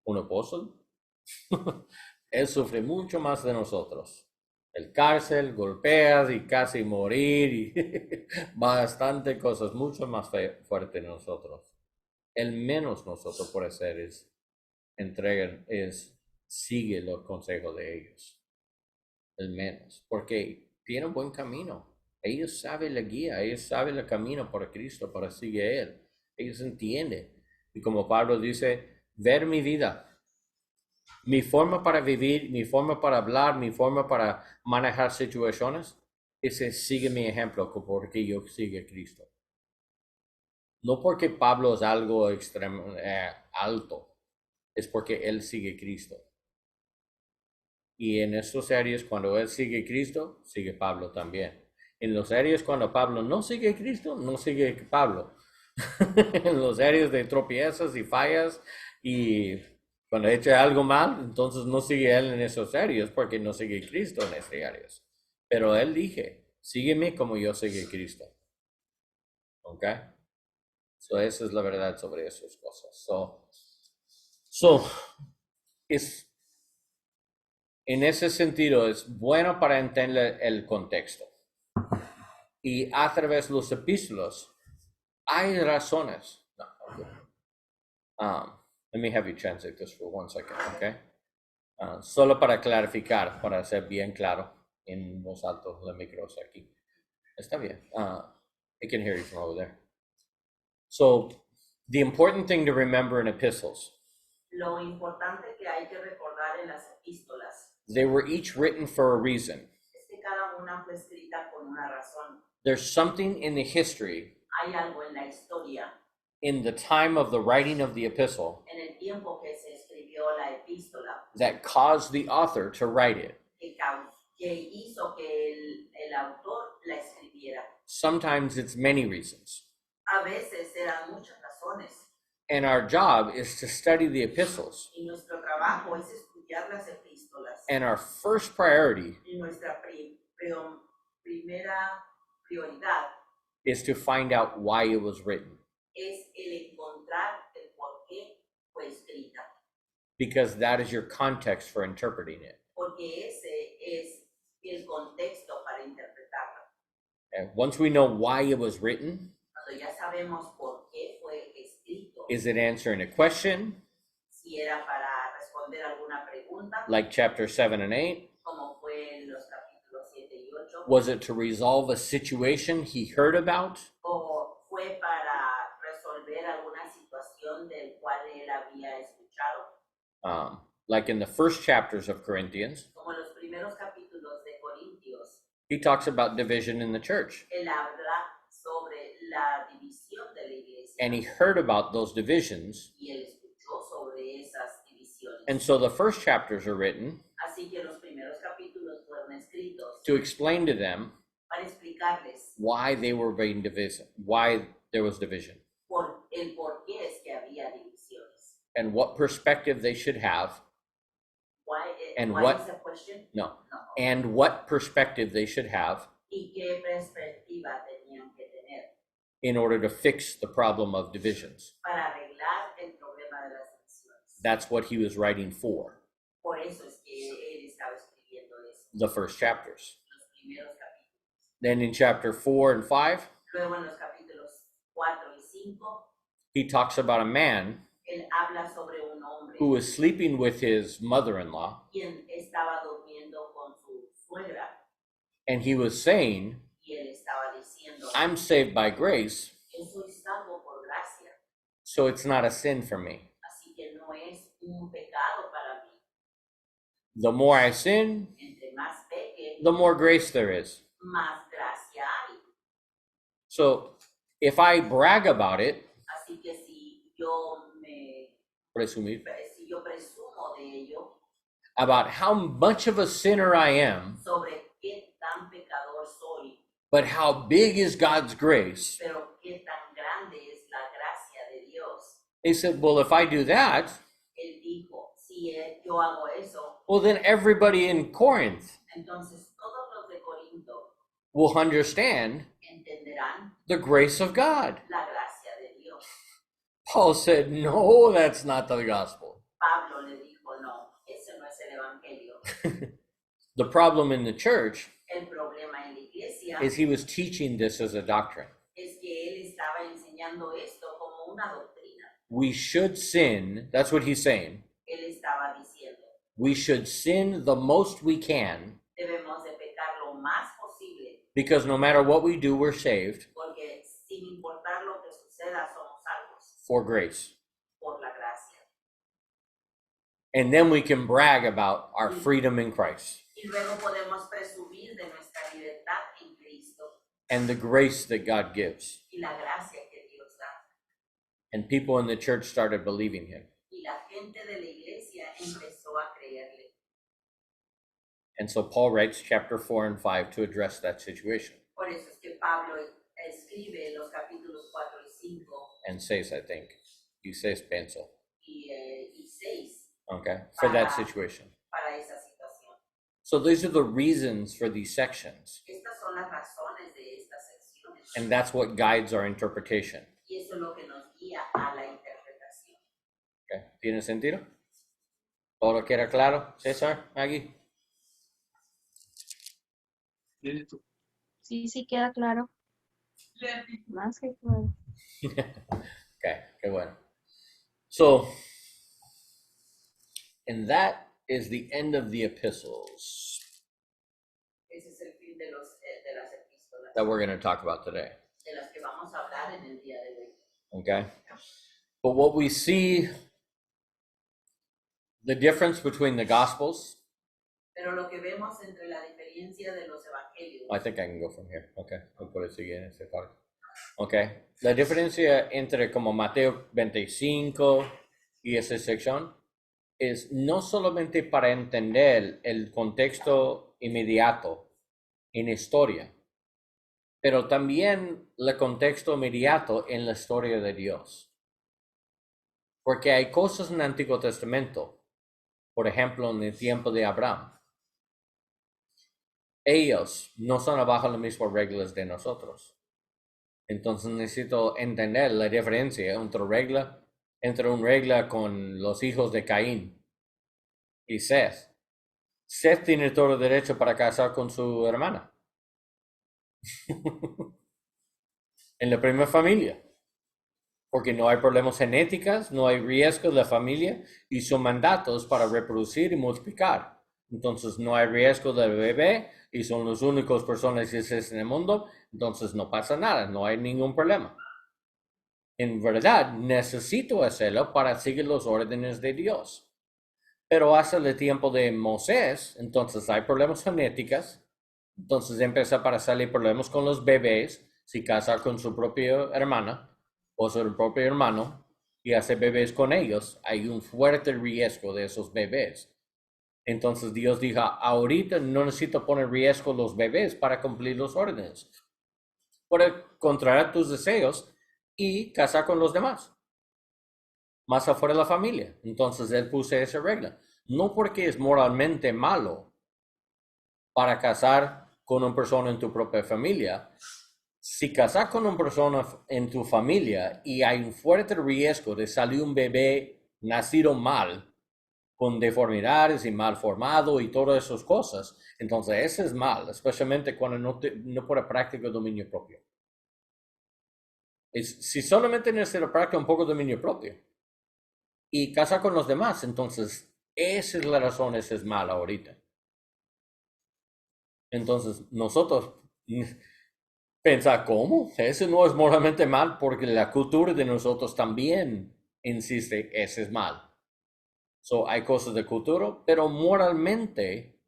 Speaker 2: un apóstol. Él sufre mucho más de nosotros. El cárcel, golpeas y casi morir y bastante cosas mucho más fuerte de nosotros. El menos nosotros por hacer sigue los consejos de ellos. El menos, porque tienen un buen camino. Ellos saben la guía, ellos saben el camino para Cristo, para seguir a Él. Ellos entienden. Y como Pablo dice, ver mi vida, mi forma para vivir, mi forma para hablar, mi forma para manejar situaciones, sigue mi ejemplo, porque yo sigo a Cristo. No porque Pablo es algo alto, es porque él sigue a Cristo. Y en esos áreas, cuando él sigue a Cristo, sigue Pablo también. En los áreas cuando Pablo no sigue a Cristo, no sigue a Pablo. En los áreas de tropiezos y fallas y cuando echa algo mal, entonces no sigue él en esos áreas porque no sigue a Cristo en esas áreas. Pero él dije, sígueme como yo sigo a Cristo. ¿Ok? So, esa es la verdad sobre esas cosas. En ese sentido, es bueno para entender el contexto. Y a través de los epístolas, hay razones. No, okay. Let me have you translate this for 1 second, okay? Solo para clarificar, para ser bien claro en voz alta, los micros aquí. Está bien. I can hear you from over there. So, the important thing to remember in epistles.
Speaker 4: Lo importante que hay que recordar en las epístolas.
Speaker 2: They were each written for a reason.
Speaker 4: Es que cada una fue escrita con una razón.
Speaker 2: There's something in the history.
Speaker 4: Hay algo en la historia.
Speaker 2: In the time of the writing of the epistle.
Speaker 4: En el tiempo que se escribió la epístola.
Speaker 2: That caused the author to write it.
Speaker 4: Que hizo que el autor la escribiera.
Speaker 2: Sometimes it's many reasons.
Speaker 4: A veces eran muchas razones.
Speaker 2: And our job is to study the epistles.
Speaker 4: Y nuestro trabajo es estudiar las epístolas.
Speaker 2: And our first priority
Speaker 4: Y nuestra primera prioridad
Speaker 2: is to find out why it was written.
Speaker 4: es el encontrar el por qué fue escrita.
Speaker 2: Because that is your context for interpreting it.
Speaker 4: Porque ese es el contexto para interpretarla.
Speaker 2: And once we know why it was written,
Speaker 4: Cuando ya sabemos por qué fue escrito,
Speaker 2: is it answering a question?
Speaker 4: si era para responder alguna pregunta,
Speaker 2: Like chapter 7 and 8?
Speaker 4: como fue en los capítulos 7 y 8,
Speaker 2: Was it to resolve a situation he heard about?
Speaker 4: o fue para resolver alguna situación del cual él había escuchado.
Speaker 2: Like in the first chapters of Corinthians,
Speaker 4: Como en los primeros capítulos de Corintios,
Speaker 2: he talks about division in the church.
Speaker 4: él habla sobre la división de la iglesia.
Speaker 2: And he heard about those divisions.
Speaker 4: Y él escuchó sobre esas divisiones.
Speaker 2: And so the first chapters are written
Speaker 4: Así que los primeros capítulos fueron escritos
Speaker 2: to explain to them
Speaker 4: para explicarles
Speaker 2: why they were being divided, why there was division,
Speaker 4: por qué es que había divisiones.
Speaker 2: and what perspective they should have, And
Speaker 4: Why
Speaker 2: what-
Speaker 4: is the question?
Speaker 2: no,
Speaker 4: No.
Speaker 2: and what perspective they should have
Speaker 4: ¿Y qué perspectiva tenían que tener
Speaker 2: in order to fix the problem of divisions.
Speaker 4: para arreglar el problema de las divisiones?
Speaker 2: That's what he was writing for,
Speaker 4: Por eso es que él estaba escribiendo eso,
Speaker 2: the first chapters.
Speaker 4: los primeros capítulos.
Speaker 2: Then in chapter 4 and 5,
Speaker 4: Luego en los capítulos 4 y 5,
Speaker 2: he talks about a man
Speaker 4: él habla sobre un hombre
Speaker 2: who was sleeping with his mother-in-law,
Speaker 4: quien estaba durmiendo con su suegra
Speaker 2: and he was saying,
Speaker 4: y él estaba diciendo,
Speaker 2: I'm saved by grace,
Speaker 4: yo soy salvo por gracia,
Speaker 2: so it's not a sin for me.
Speaker 4: así que no es un pecado para mí.
Speaker 2: The more I sin,
Speaker 4: Entre más peque,
Speaker 2: the more grace there is.
Speaker 4: más gracia hay.
Speaker 2: So if I brag about it,
Speaker 4: Así que si yo
Speaker 2: presumir,
Speaker 4: presumo de ello,
Speaker 2: about how much of a sinner I am,
Speaker 4: sobre qué tan pecador soy,
Speaker 2: but how big is God's grace,
Speaker 4: pero qué tan grande es la gracia de Dios,
Speaker 2: he said, well, if I do that,
Speaker 4: él dijo, si yo hago eso,
Speaker 2: well, then everybody in Corinth
Speaker 4: entonces todos los de Corinto
Speaker 2: will understand
Speaker 4: entenderán
Speaker 2: the grace of God.
Speaker 4: la gracia de Dios.
Speaker 2: Paul said, no, that's not the gospel.
Speaker 4: Pablo le dijo, no, ese no es el evangelio.
Speaker 2: The problem in the church
Speaker 4: El problema en la iglesia
Speaker 2: is he was teaching this as a doctrine.
Speaker 4: es que él estaba enseñando esto como una doctrina.
Speaker 2: We should sin, that's what he's saying.
Speaker 4: Él estaba diciendo,
Speaker 2: We should sin the most we can,
Speaker 4: debemos de pecar lo más posible,
Speaker 2: because no matter what we do, we're saved
Speaker 4: porque sin importar lo que suceda, somos salvos
Speaker 2: for grace.
Speaker 4: por la gracia.
Speaker 2: And then we can brag about our freedom in Christ
Speaker 4: Y luego podemos presumir de nuestra libertad en Cristo
Speaker 2: and the grace that God gives.
Speaker 4: y la gracia que Dios da.
Speaker 2: And people in the church started believing him.
Speaker 4: Y la gente de la iglesia empezó a creerle.
Speaker 2: And so Paul writes chapter 4 and 5 to address that situation
Speaker 4: Por eso es que Pablo escribe los capítulos 4 y 5
Speaker 2: and says, I think, he says, pienso,
Speaker 4: y 6
Speaker 2: okay, for that situation.
Speaker 4: para esa situación.
Speaker 2: So these are the reasons for these sections.
Speaker 4: Estas son las razones de estas secciones.
Speaker 2: And that's what guides our interpretation.
Speaker 4: Y eso es lo que nos guía a la interpretación.
Speaker 2: Okay. ¿Tiene sentido? ¿Todo queda claro, César, Maggie?
Speaker 5: Sí, queda claro. Más que claro.
Speaker 2: Okay, qué bueno. So, and that is the end of the epistles
Speaker 4: Ese es el fin de las epístolas
Speaker 2: that we're going to talk about today.
Speaker 4: de las que vamos a hablar en el día de hoy.
Speaker 2: Okay? But what we see, the difference between the Gospels,
Speaker 4: Pero lo que vemos entre la diferencia de los evangelios,
Speaker 2: I think I can go from here. Okay, voy por seguir en este parte. Okay, la diferencia entre como Mateo 25 y esa sección es no solamente para entender el contexto inmediato en historia, pero también el contexto inmediato en la historia de Dios. Porque hay cosas en el Antiguo Testamento, por ejemplo, en el tiempo de Abraham. Ellos no son bajo las mismas reglas de nosotros. Entonces necesito entender la diferencia entre una regla con los hijos de Caín y Seth. Seth tiene todo el derecho para casar con su hermana. En la primera familia. Porque no hay problemas genéticos, no hay riesgo de la familia y son mandatos para reproducir y multiplicar. Entonces no hay riesgo del bebé y son las únicas personas que existen en el mundo, entonces no pasa nada, no hay ningún problema. En verdad, necesito hacerlo para seguir los órdenes de Dios. Pero hasta el tiempo de Moisés, entonces hay problemas genéticos, entonces empieza para salir problemas con los bebés, si casar con su propia hermana o su propio hermano y hacer bebés con ellos, hay un fuerte riesgo de esos bebés. Entonces Dios dijo, ahorita no necesito poner riesgo los bebés para cumplir los órdenes. Puedes contraer tus deseos y casar con los demás, más afuera de la familia. Entonces él puso esa regla. No porque es moralmente malo para casar con una persona en tu propia familia. Si casas con una persona en tu familia y hay un fuerte riesgo de salir un bebé nacido mal, con deformidades y mal formado y todas esas cosas, entonces eso es mal, especialmente cuando no puede practicar dominio propio. Si solamente necesita practicar un poco de dominio propio y casar con los demás, entonces esa es la razón, eso es mal ahorita. Entonces nosotros pensar, ¿cómo? Eso no es moralmente mal porque la cultura de nosotros también insiste, eso es mal. Hay cosas de cultura, pero moralmente,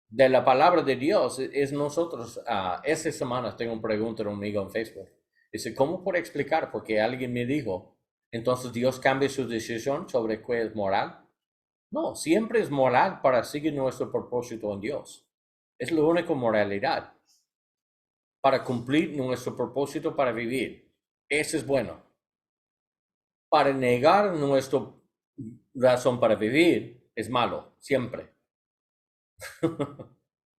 Speaker 2: de la palabra de Dios, es nosotros. Esta semana tengo una pregunta de un amigo en Facebook. Dice, ¿cómo puedo explicar? Porque alguien me dijo, entonces Dios cambia su decisión sobre qué es moral. No, siempre es moral para seguir nuestro propósito en Dios. Es la única moralidad. Para cumplir nuestro propósito para vivir. Eso es bueno. Para negar nuestra razón para vivir es malo, siempre.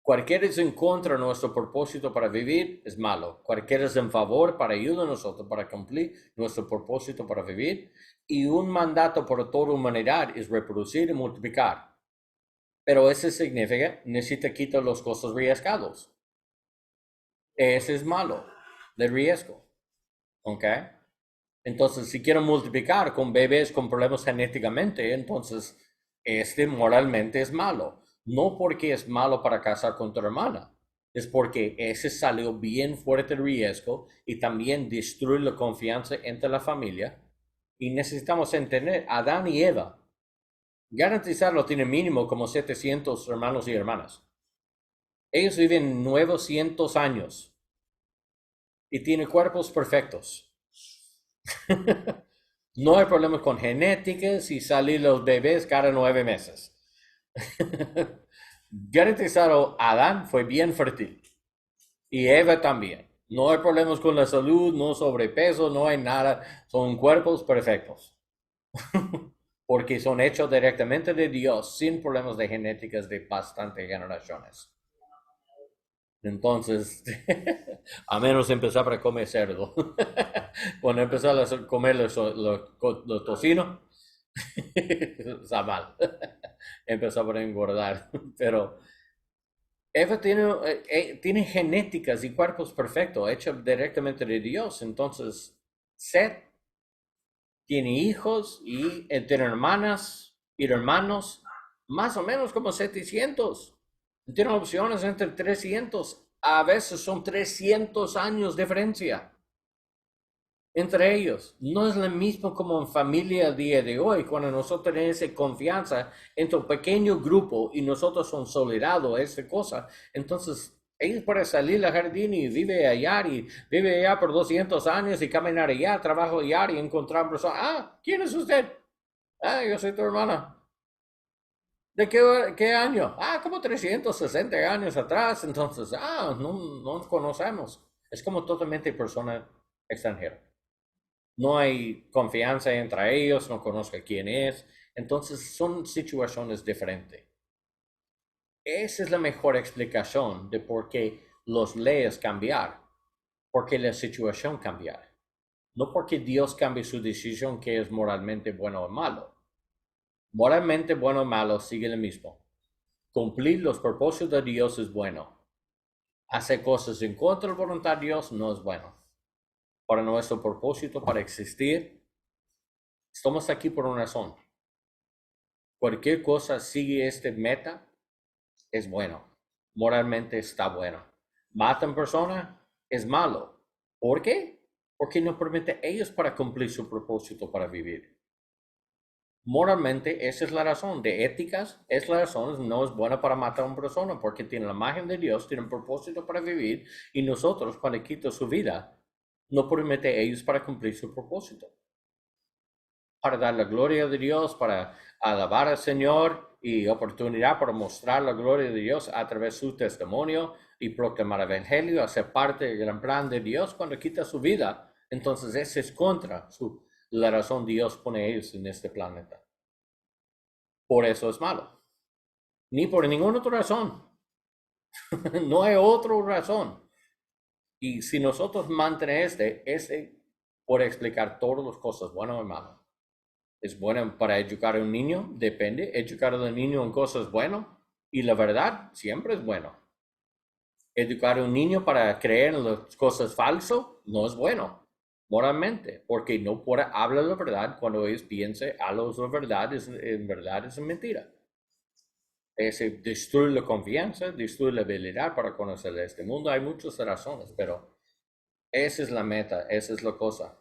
Speaker 2: Cualquiera es en contra de nuestro propósito para vivir es malo. Cualquiera es en favor para ayudar a nosotros para cumplir nuestro propósito para vivir. Y un mandato para toda la humanidad es reproducir y multiplicar. Pero eso significa necesita quitar los costos riesgados. Ese es malo, de riesgo. ¿Ok? Entonces, si quiero multiplicar con bebés con problemas genéticamente, entonces moralmente es malo. No porque es malo para casar con tu hermana, es porque ese salió bien fuerte el riesgo y también destruye la confianza entre la familia. Y necesitamos entender, Adán y Eva, garantizarlo tiene mínimo como 700 hermanos y hermanas. Ellos viven 900 años y tienen cuerpos perfectos. No hay problemas con genéticas y salir los bebés cada 9 meses. Garantizado, Adán fue bien fértil. Y Eva también. No hay problemas con la salud, no sobrepeso, no hay nada. Son cuerpos perfectos. Porque son hechos directamente de Dios, sin problemas de genéticas de bastantes generaciones. Entonces, a menos empezar a comer cerdo. Cuando empezar a comer los tocino, está mal. Empezó a engordar. Pero Eva tiene genéticas y cuerpos perfectos, hechos directamente de Dios. Entonces, Seth tiene hijos y tiene hermanas y hermanos, más o menos como 700. Tiene opciones entre 300. A veces son 300 años de diferencia entre ellos. No es lo mismo como en familia el día de hoy, cuando nosotros tenemos esa confianza entre un pequeño grupo y nosotros somos solidarios a esa cosa. Entonces, ellos pueden salir al jardín y vive allá por 200 años y caminar allá, trabajo allá y encontrar personas. Ah, ¿quién es usted? Ah, yo soy tu hermana. ¿De qué año? Ah, como 360 años atrás. Entonces, no nos conocemos. Es como totalmente persona extranjera. No hay confianza entre ellos, no conozco quién es. Entonces son situaciones diferentes. Esa es la mejor explicación de por qué las leyes cambiar, porque la situación cambiar. No porque Dios cambie su decisión que es moralmente bueno o malo. Moralmente bueno o malo sigue lo mismo. Cumplir los propósitos de Dios es bueno. Hacer cosas en contra de la voluntad de Dios no es bueno. Para nuestro propósito, para existir, estamos aquí por una razón. Cualquier cosa sigue este meta, es bueno. Moralmente está bueno. Matan personas, es malo. ¿Por qué? Porque no permite a ellos para cumplir su propósito para vivir. Moralmente, esa es la razón. De éticas, es la razón. No es buena para matar a una persona porque tiene la imagen de Dios, tiene un propósito para vivir y nosotros, cuando quita su vida, no permite a ellos para cumplir su propósito. Para dar la gloria de Dios, para alabar al Señor y oportunidad para mostrar la gloria de Dios a través de su testimonio y proclamar el Evangelio, hacer parte del gran plan de Dios cuando quita su vida. Entonces, ese es contra la razón Dios pone a ellos en este planeta. Por eso es malo. Ni por ninguna otra razón. No hay otra razón. Y si nosotros mantenemos ese puede explicar todas las cosas, bueno o malo. ¿Es bueno para educar a un niño? Depende. Educar a un niño en cosas buenas. Y la verdad siempre es bueno. Educar a un niño para creer en las cosas falsas no es bueno. Moralmente, porque no puede hablar la verdad cuando ellos piensan algo es la verdad, en verdad es mentira. Ese destruye la confianza, destruye la habilidad para conocer este mundo. Hay muchas razones, pero esa es la meta, esa es la cosa.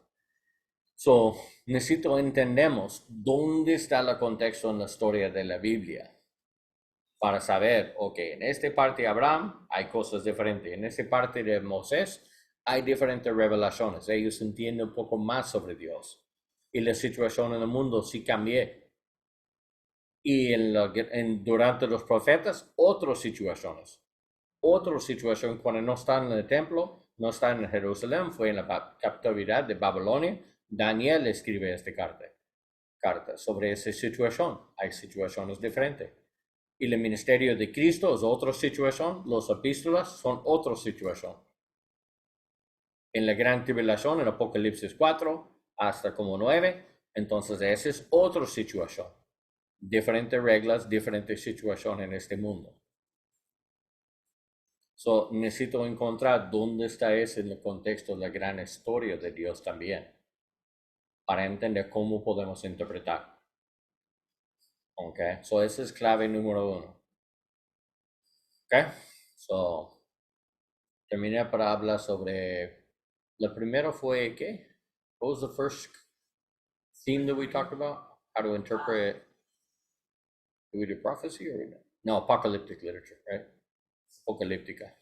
Speaker 2: So, entendemos dónde está el contexto en la historia de la Biblia para saber, ok, en esta parte de Abraham hay cosas diferentes, en esta parte de Moisés hay diferentes revelaciones, ellos entienden un poco más sobre Dios y la situación en el mundo sí cambió. Y durante los profetas, otras situaciones cuando no están en el templo, no están en Jerusalén, fue en la captividad de Babilonia. Daniel escribe esta carta sobre esa situación. Hay situaciones diferentes. Y el ministerio de Cristo es otra situación, los epístolas son otra situación. En la gran tribulación, en Apocalipsis 4, hasta como 9, entonces esa es otra situación. Diferentes reglas, diferentes situaciones en este mundo. So, necesito encontrar dónde está eso en el contexto de la gran historia de Dios también, para entender cómo podemos interpretar. Ok, so esa es clave número 1. Ok, so terminé para hablar sobre, la primera fue, ¿qué? What was the first theme that we talked about? How to interpret, do we do prophecy or no, apocalyptic literature, right? Apocalíptica.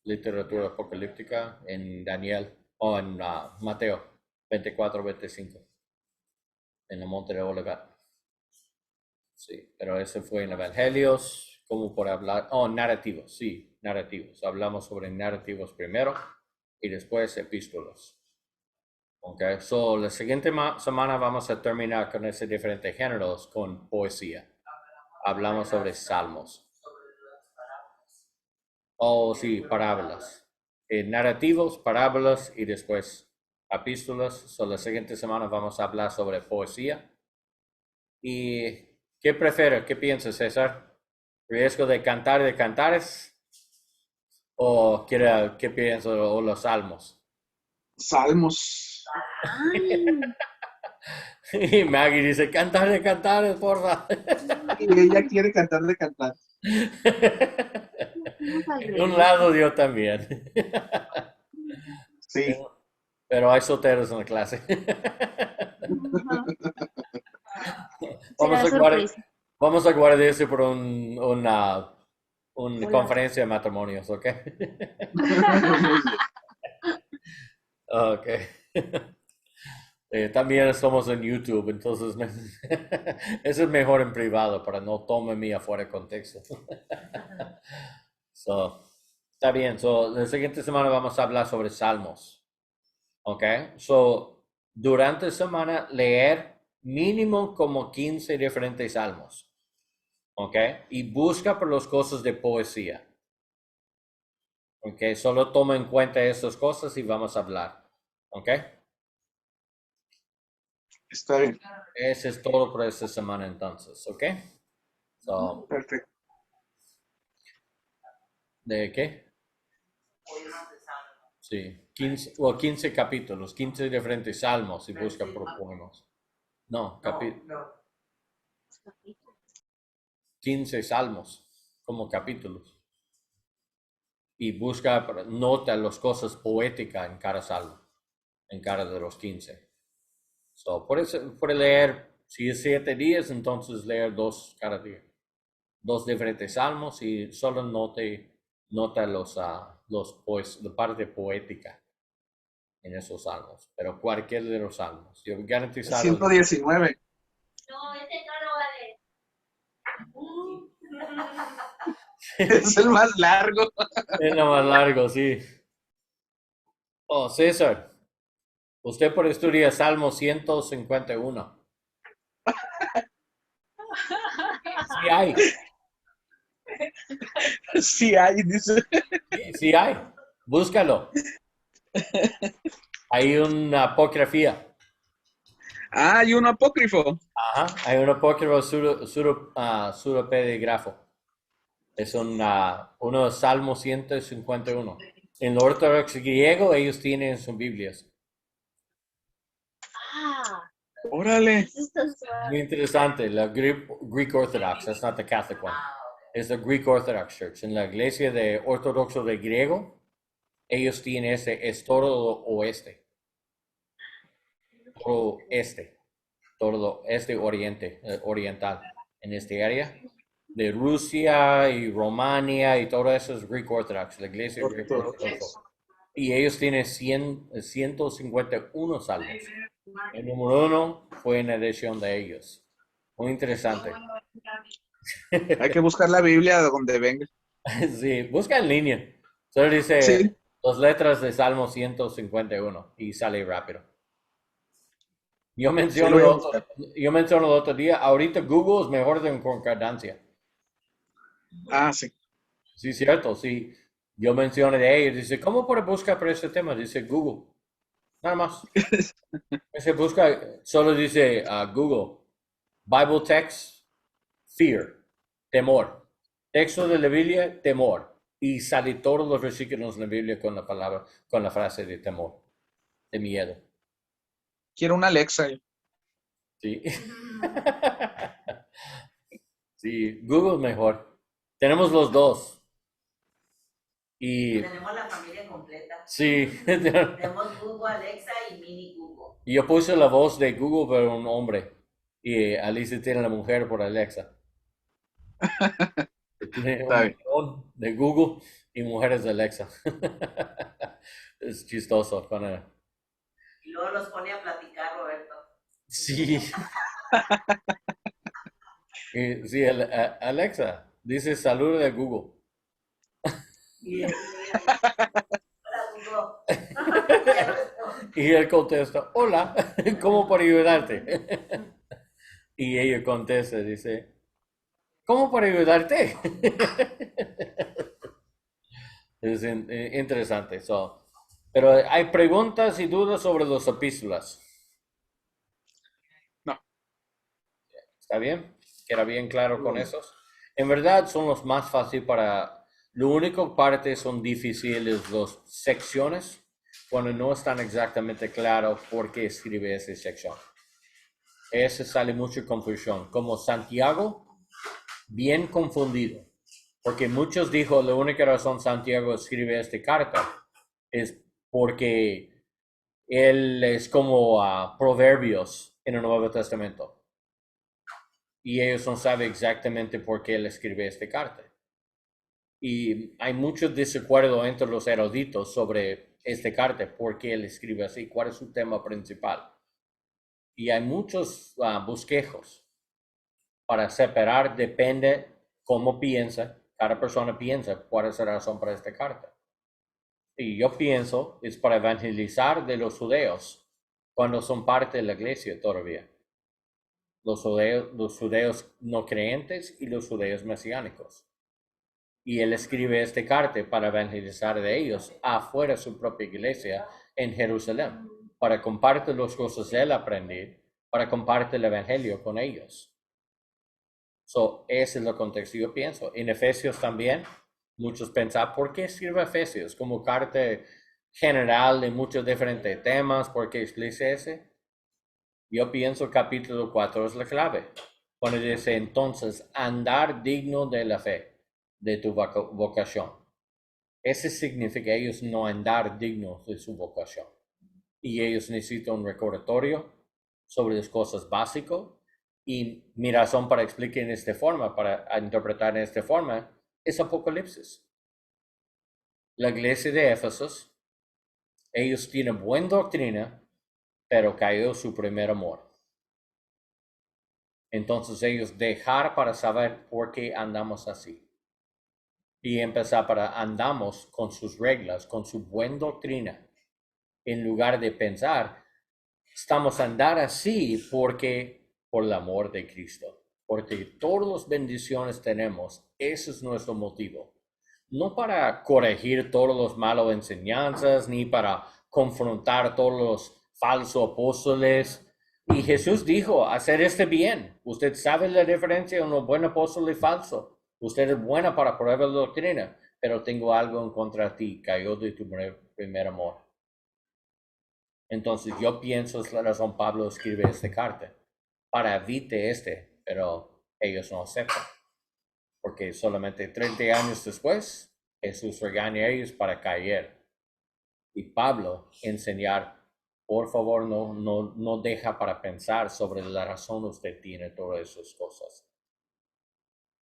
Speaker 2: Literatura apocalíptica en Daniel o en Mateo 24-25 en el monte de Olivet. Sí, pero ese fue en Evangelios, como por hablar, narrativos, sí, narrativos. Hablamos sobre narrativos primero y después epístolas. Ok, so la siguiente semana vamos a terminar con esos diferentes géneros con poesía. Hablamos sobre salmos. Sí, parábolas. Narrativos, parábolas y después epístolas. So, la siguiente semana vamos a hablar sobre poesía. ¿Y qué prefieres? ¿Qué piensas, César? ¿Riesgo de cantar de cantares? ¿O qué piensas? ¿O los salmos?
Speaker 1: Salmos.
Speaker 2: Y Maggie dice, cantar de cantares, porfa.
Speaker 1: Y ella quiere cantar de cantar.
Speaker 2: En un lado yo también.
Speaker 1: Sí.
Speaker 2: Pero hay solteros en la clase. Vamos a guardar eso por una conferencia de matrimonios, ¿ok? Ok. También estamos en YouTube, entonces eso es mejor en privado para no tomarme afuera de contexto. So, Está bien. So, la siguiente semana vamos a hablar sobre salmos. ¿Ok? So, durante la semana leer mínimo como 15 diferentes salmos. ¿Ok? Y busca por las cosas de poesía. ¿Ok? Solo toma en cuenta esas cosas y vamos a hablar. ¿Ok?
Speaker 1: Está bien.
Speaker 2: Eso es todo por esta semana entonces. ¿Ok? So,
Speaker 1: Perfecto.
Speaker 2: ¿de qué?
Speaker 4: Poemas de Salmo.
Speaker 2: Sí, 15 capítulos, 15 diferentes salmos y busca por poemas. No,
Speaker 4: No.
Speaker 2: 15 salmos como capítulos. Y busca, nota las cosas poéticas en cada salmo, en cada de los 15. So, por leer, si es 7 días, entonces leer 2 cada día. 2 diferentes salmos y solo nota la parte poética en esos salmos, pero cualquier de los salmos. Yo garantizado.
Speaker 1: 119.
Speaker 5: No, ese no lo vale.
Speaker 1: Es el más largo.
Speaker 2: Es lo más largo, sí. Oh, César, usted por estudiar Salmo 151. Sí hay,
Speaker 1: Sí hay, dice.
Speaker 2: sí hay. Búscalo. Hay una apocryphía.
Speaker 1: Ah, hay un apócrifo.
Speaker 2: Ajá, hay un apócrifo pseudepegrafo. Es uno de Salmo 151. En el ortodoxo griego ellos tienen sus Biblias.
Speaker 5: Ah,
Speaker 1: Órale.
Speaker 5: eso está suave.
Speaker 2: Muy interesante, la Greek Orthodox, that's not the Catholic one. Es la Greek Orthodox Church. En la iglesia de ortodoxo de griego, ellos tienen es todo oeste. Todo este. Todo este oriental. En este área. De Rusia y Romania y todo eso es Greek Orthodox, la iglesia Greek Orthodox. Y ellos tienen 151 salmos. El número 1 fue en edición de ellos. Muy interesante.
Speaker 1: Hay que buscar la Biblia de donde venga.
Speaker 2: Sí, busca en línea. Solo dice
Speaker 1: Sí.
Speaker 2: las letras de Salmo 151 y sale rápido. Yo
Speaker 1: Sí, lo
Speaker 2: menciono,
Speaker 1: voy a buscar.
Speaker 2: el otro día, ahorita Google es mejor de concordancia.
Speaker 1: Ah, sí.
Speaker 2: Sí, cierto, sí. Yo mencioné de ellos, dice, ¿cómo puedo buscar por este tema? Dice Google. Nada más. Se busca, solo dice Google, Bible text, fear, temor. Texto de la Biblia, temor. Y sale todos los versículos de la Biblia con la palabra, con la frase de temor, de miedo.
Speaker 1: Quiero una Alexa.
Speaker 2: Sí. Sí, Google mejor. Tenemos los dos. Y
Speaker 4: Tenemos la familia completa.
Speaker 2: sí,
Speaker 4: Tenemos Google, Alexa y Mini Google.
Speaker 2: yo puse la voz de Google pero un hombre. Y Alicia tiene la mujer por Alexa. Tiene
Speaker 1: Está
Speaker 2: un
Speaker 1: bien.
Speaker 2: montón de Google y mujeres de Alexa. Es chistoso con él.
Speaker 4: Y luego los pone a platicar, Roberto.
Speaker 2: Sí. Sí, Alexa dice salud de Google.
Speaker 4: Hola, Google.
Speaker 2: Y él contesta, hola, ¿cómo puedo ayudarte? Y ella contesta, dice, ¿cómo puedo ayudarte? Es interesante. Pero hay preguntas y dudas sobre las epístolas.
Speaker 1: No.
Speaker 2: ¿Está bien? ¿Queda bien claro con esos? En verdad son los más fáciles Lo único parte son difíciles las secciones cuando no están exactamente claro por qué escribe esa sección. Ese sale mucha confusión. Como Santiago, bien confundido. Porque muchos dijo la única razón Santiago escribe esta carta es porque él es como Proverbios en el Nuevo Testamento. Y ellos no saben exactamente por qué él escribe esta carta. Y hay mucho desacuerdo entre los eruditos sobre esta carta, por qué él escribe así, cuál es su tema principal. Y hay muchos bosquejos para separar, depende cómo piensa, cada persona piensa cuál es la razón para esta carta. Y yo pienso es para evangelizar de los judíos cuando son parte de la iglesia todavía. Los judíos no creyentes y los judíos mesiánicos. Y él escribe esta carta para evangelizar de ellos afuera de su propia iglesia en Jerusalén, para compartir las cosas que él aprendió, para compartir el evangelio con ellos. Ese es el contexto. Yo pienso. En Efesios también, muchos pensan, ¿por qué escribe Efesios? Como carta general de muchos diferentes temas, ¿por qué explica ese? Yo pienso capítulo 4 es la clave. Cuando dice entonces, andar digno de la fe, de tu vocación. Ese significa ellos no andar dignos de su vocación. Y ellos necesitan un recordatorio sobre las cosas básicas. Y mi razón para explicar en esta forma, para interpretar en esta forma, es Apocalipsis. La iglesia de Éfeso, ellos tienen buena doctrina, pero cayó su primer amor. Entonces ellos dejar para saber por qué andamos así. Y empezar para andamos con sus reglas, con su buena doctrina, en lugar de pensar, estamos andar así porque por el amor de Cristo, porque todas las bendiciones tenemos, ese es nuestro motivo. No para corregir todas las malas enseñanzas, ni para confrontar todos los falsos apóstoles. Y Jesús dijo, hacer este bien. Usted sabe la diferencia entre un buen apóstol y falso. Usted es buena para probar la doctrina, pero tengo algo en contra de ti, cayó de tu primer amor. Entonces yo pienso es la razón Pablo escribe esta carta, para evitar pero ellos no aceptan. Porque solamente 30 años después, Jesús regaña a ellos para caer. Y Pablo enseñar, por favor, no deja para pensar sobre la razón usted tiene todas esas cosas.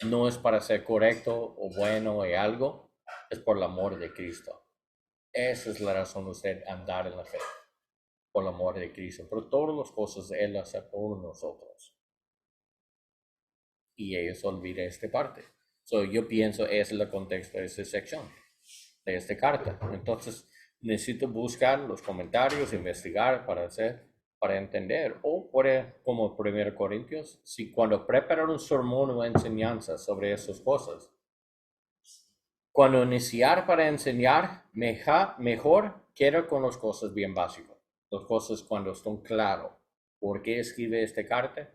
Speaker 2: No es para ser correcto o bueno o algo, es por el amor de Cristo. Esa es la razón de usted andar en la fe, por el amor de Cristo. Pero todas las cosas Él hace por nosotros. Y ellos olvidan esta parte. Yo pienso ese es el contexto de esta sección, de esta carta. Entonces, necesito buscar los comentarios, investigar para entender. O como 1 Corintios, si cuando preparar un sermón o enseñanza sobre esas cosas, cuando iniciar para enseñar, mejor queda con las cosas bien básicas. Las cosas cuando están claras. ¿Por qué escribe esta carta?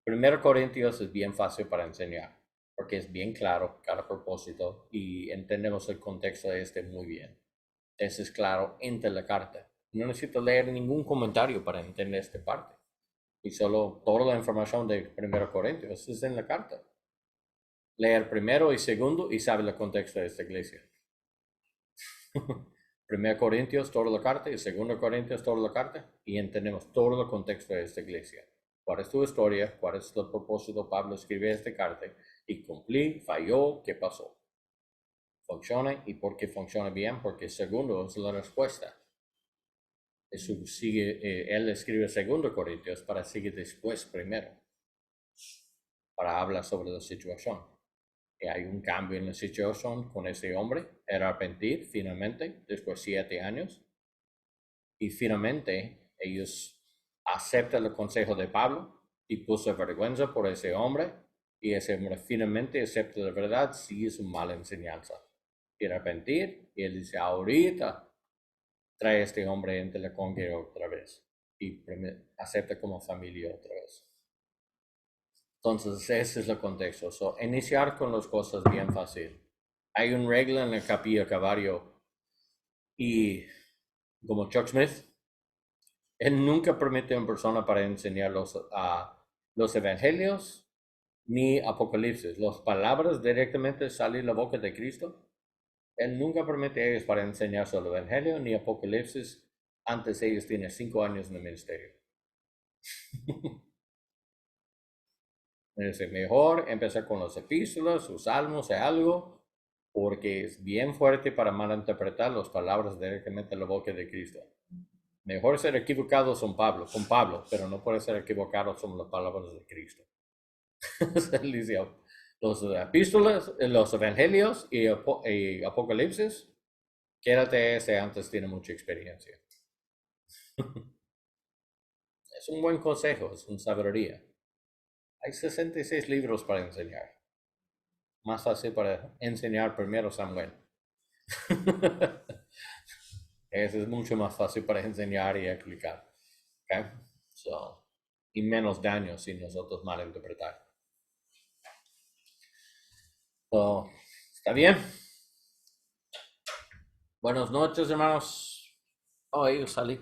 Speaker 2: 1 Corintios es bien fácil para enseñar, porque es bien claro cada propósito y entendemos el contexto de muy bien. Eso es claro entre la carta. No necesito leer ningún comentario para entender esta parte. Y solo toda la información de 1 Corintios es en la carta. Leer primero y segundo y sabe el contexto de esta iglesia. 1 Corintios, toda la carta, y 2 Corintios, toda la carta, y entendemos todo el contexto de esta iglesia. ¿Cuál es tu historia? ¿Cuál es el propósito? Pablo escribe esta carta y cumplí, falló, ¿qué pasó? Funciona y por qué funciona bien, porque segundo es la respuesta. Él escribe 2 Corintios para seguir después primero, para hablar sobre la situación. Y hay un cambio en la situación con ese hombre, era arrepentir finalmente, después de 7 años. Y finalmente ellos aceptan el consejo de Pablo y puso vergüenza por ese hombre. Y ese hombre finalmente acepta la verdad, sí es una mala enseñanza. Y arrepentir, y él dice, ahorita trae a este hombre entre la congregación otra vez. Y acepta como familia otra vez. Entonces, ese es el contexto. Iniciar con las cosas bien fácil. Hay una regla en el capilla Calvario y como Chuck Smith, él nunca permite a una persona para enseñar los evangelios ni Apocalipsis. Las palabras directamente salen de la boca de Cristo. Él nunca permite a ellos para enseñar sobre el evangelio ni Apocalipsis antes ellos tienen 5 años en el ministerio. Es mejor empezar con los epístolas, los salmos o algo, porque es bien fuerte para malinterpretar las palabras directamente en la boca de Cristo. Mejor ser equivocados con Pablo, pero no puede ser equivocados con las palabras de Cristo. los epístolas, los evangelios y Apocalipsis, quédate ese antes, tiene mucha experiencia. Es un buen consejo, es una sabiduría. Hay 66 libros para enseñar. Más fácil para enseñar primero Samuel. Ese es mucho más fácil para enseñar y explicar. Okay? Y menos daño si nosotros malinterpretar. ¿Está bien? Buenas noches, hermanos. Oh, ellos salí.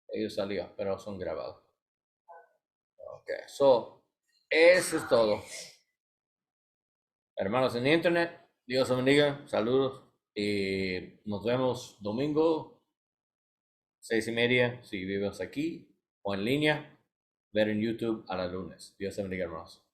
Speaker 2: Ellos salieron, pero son grabados. Ok, eso es todo. Hermanos en internet, Dios los bendiga, saludos y nos vemos domingo 6:30 si vives aquí o en línea, ver en YouTube a la lunes. Dios los bendiga, hermanos.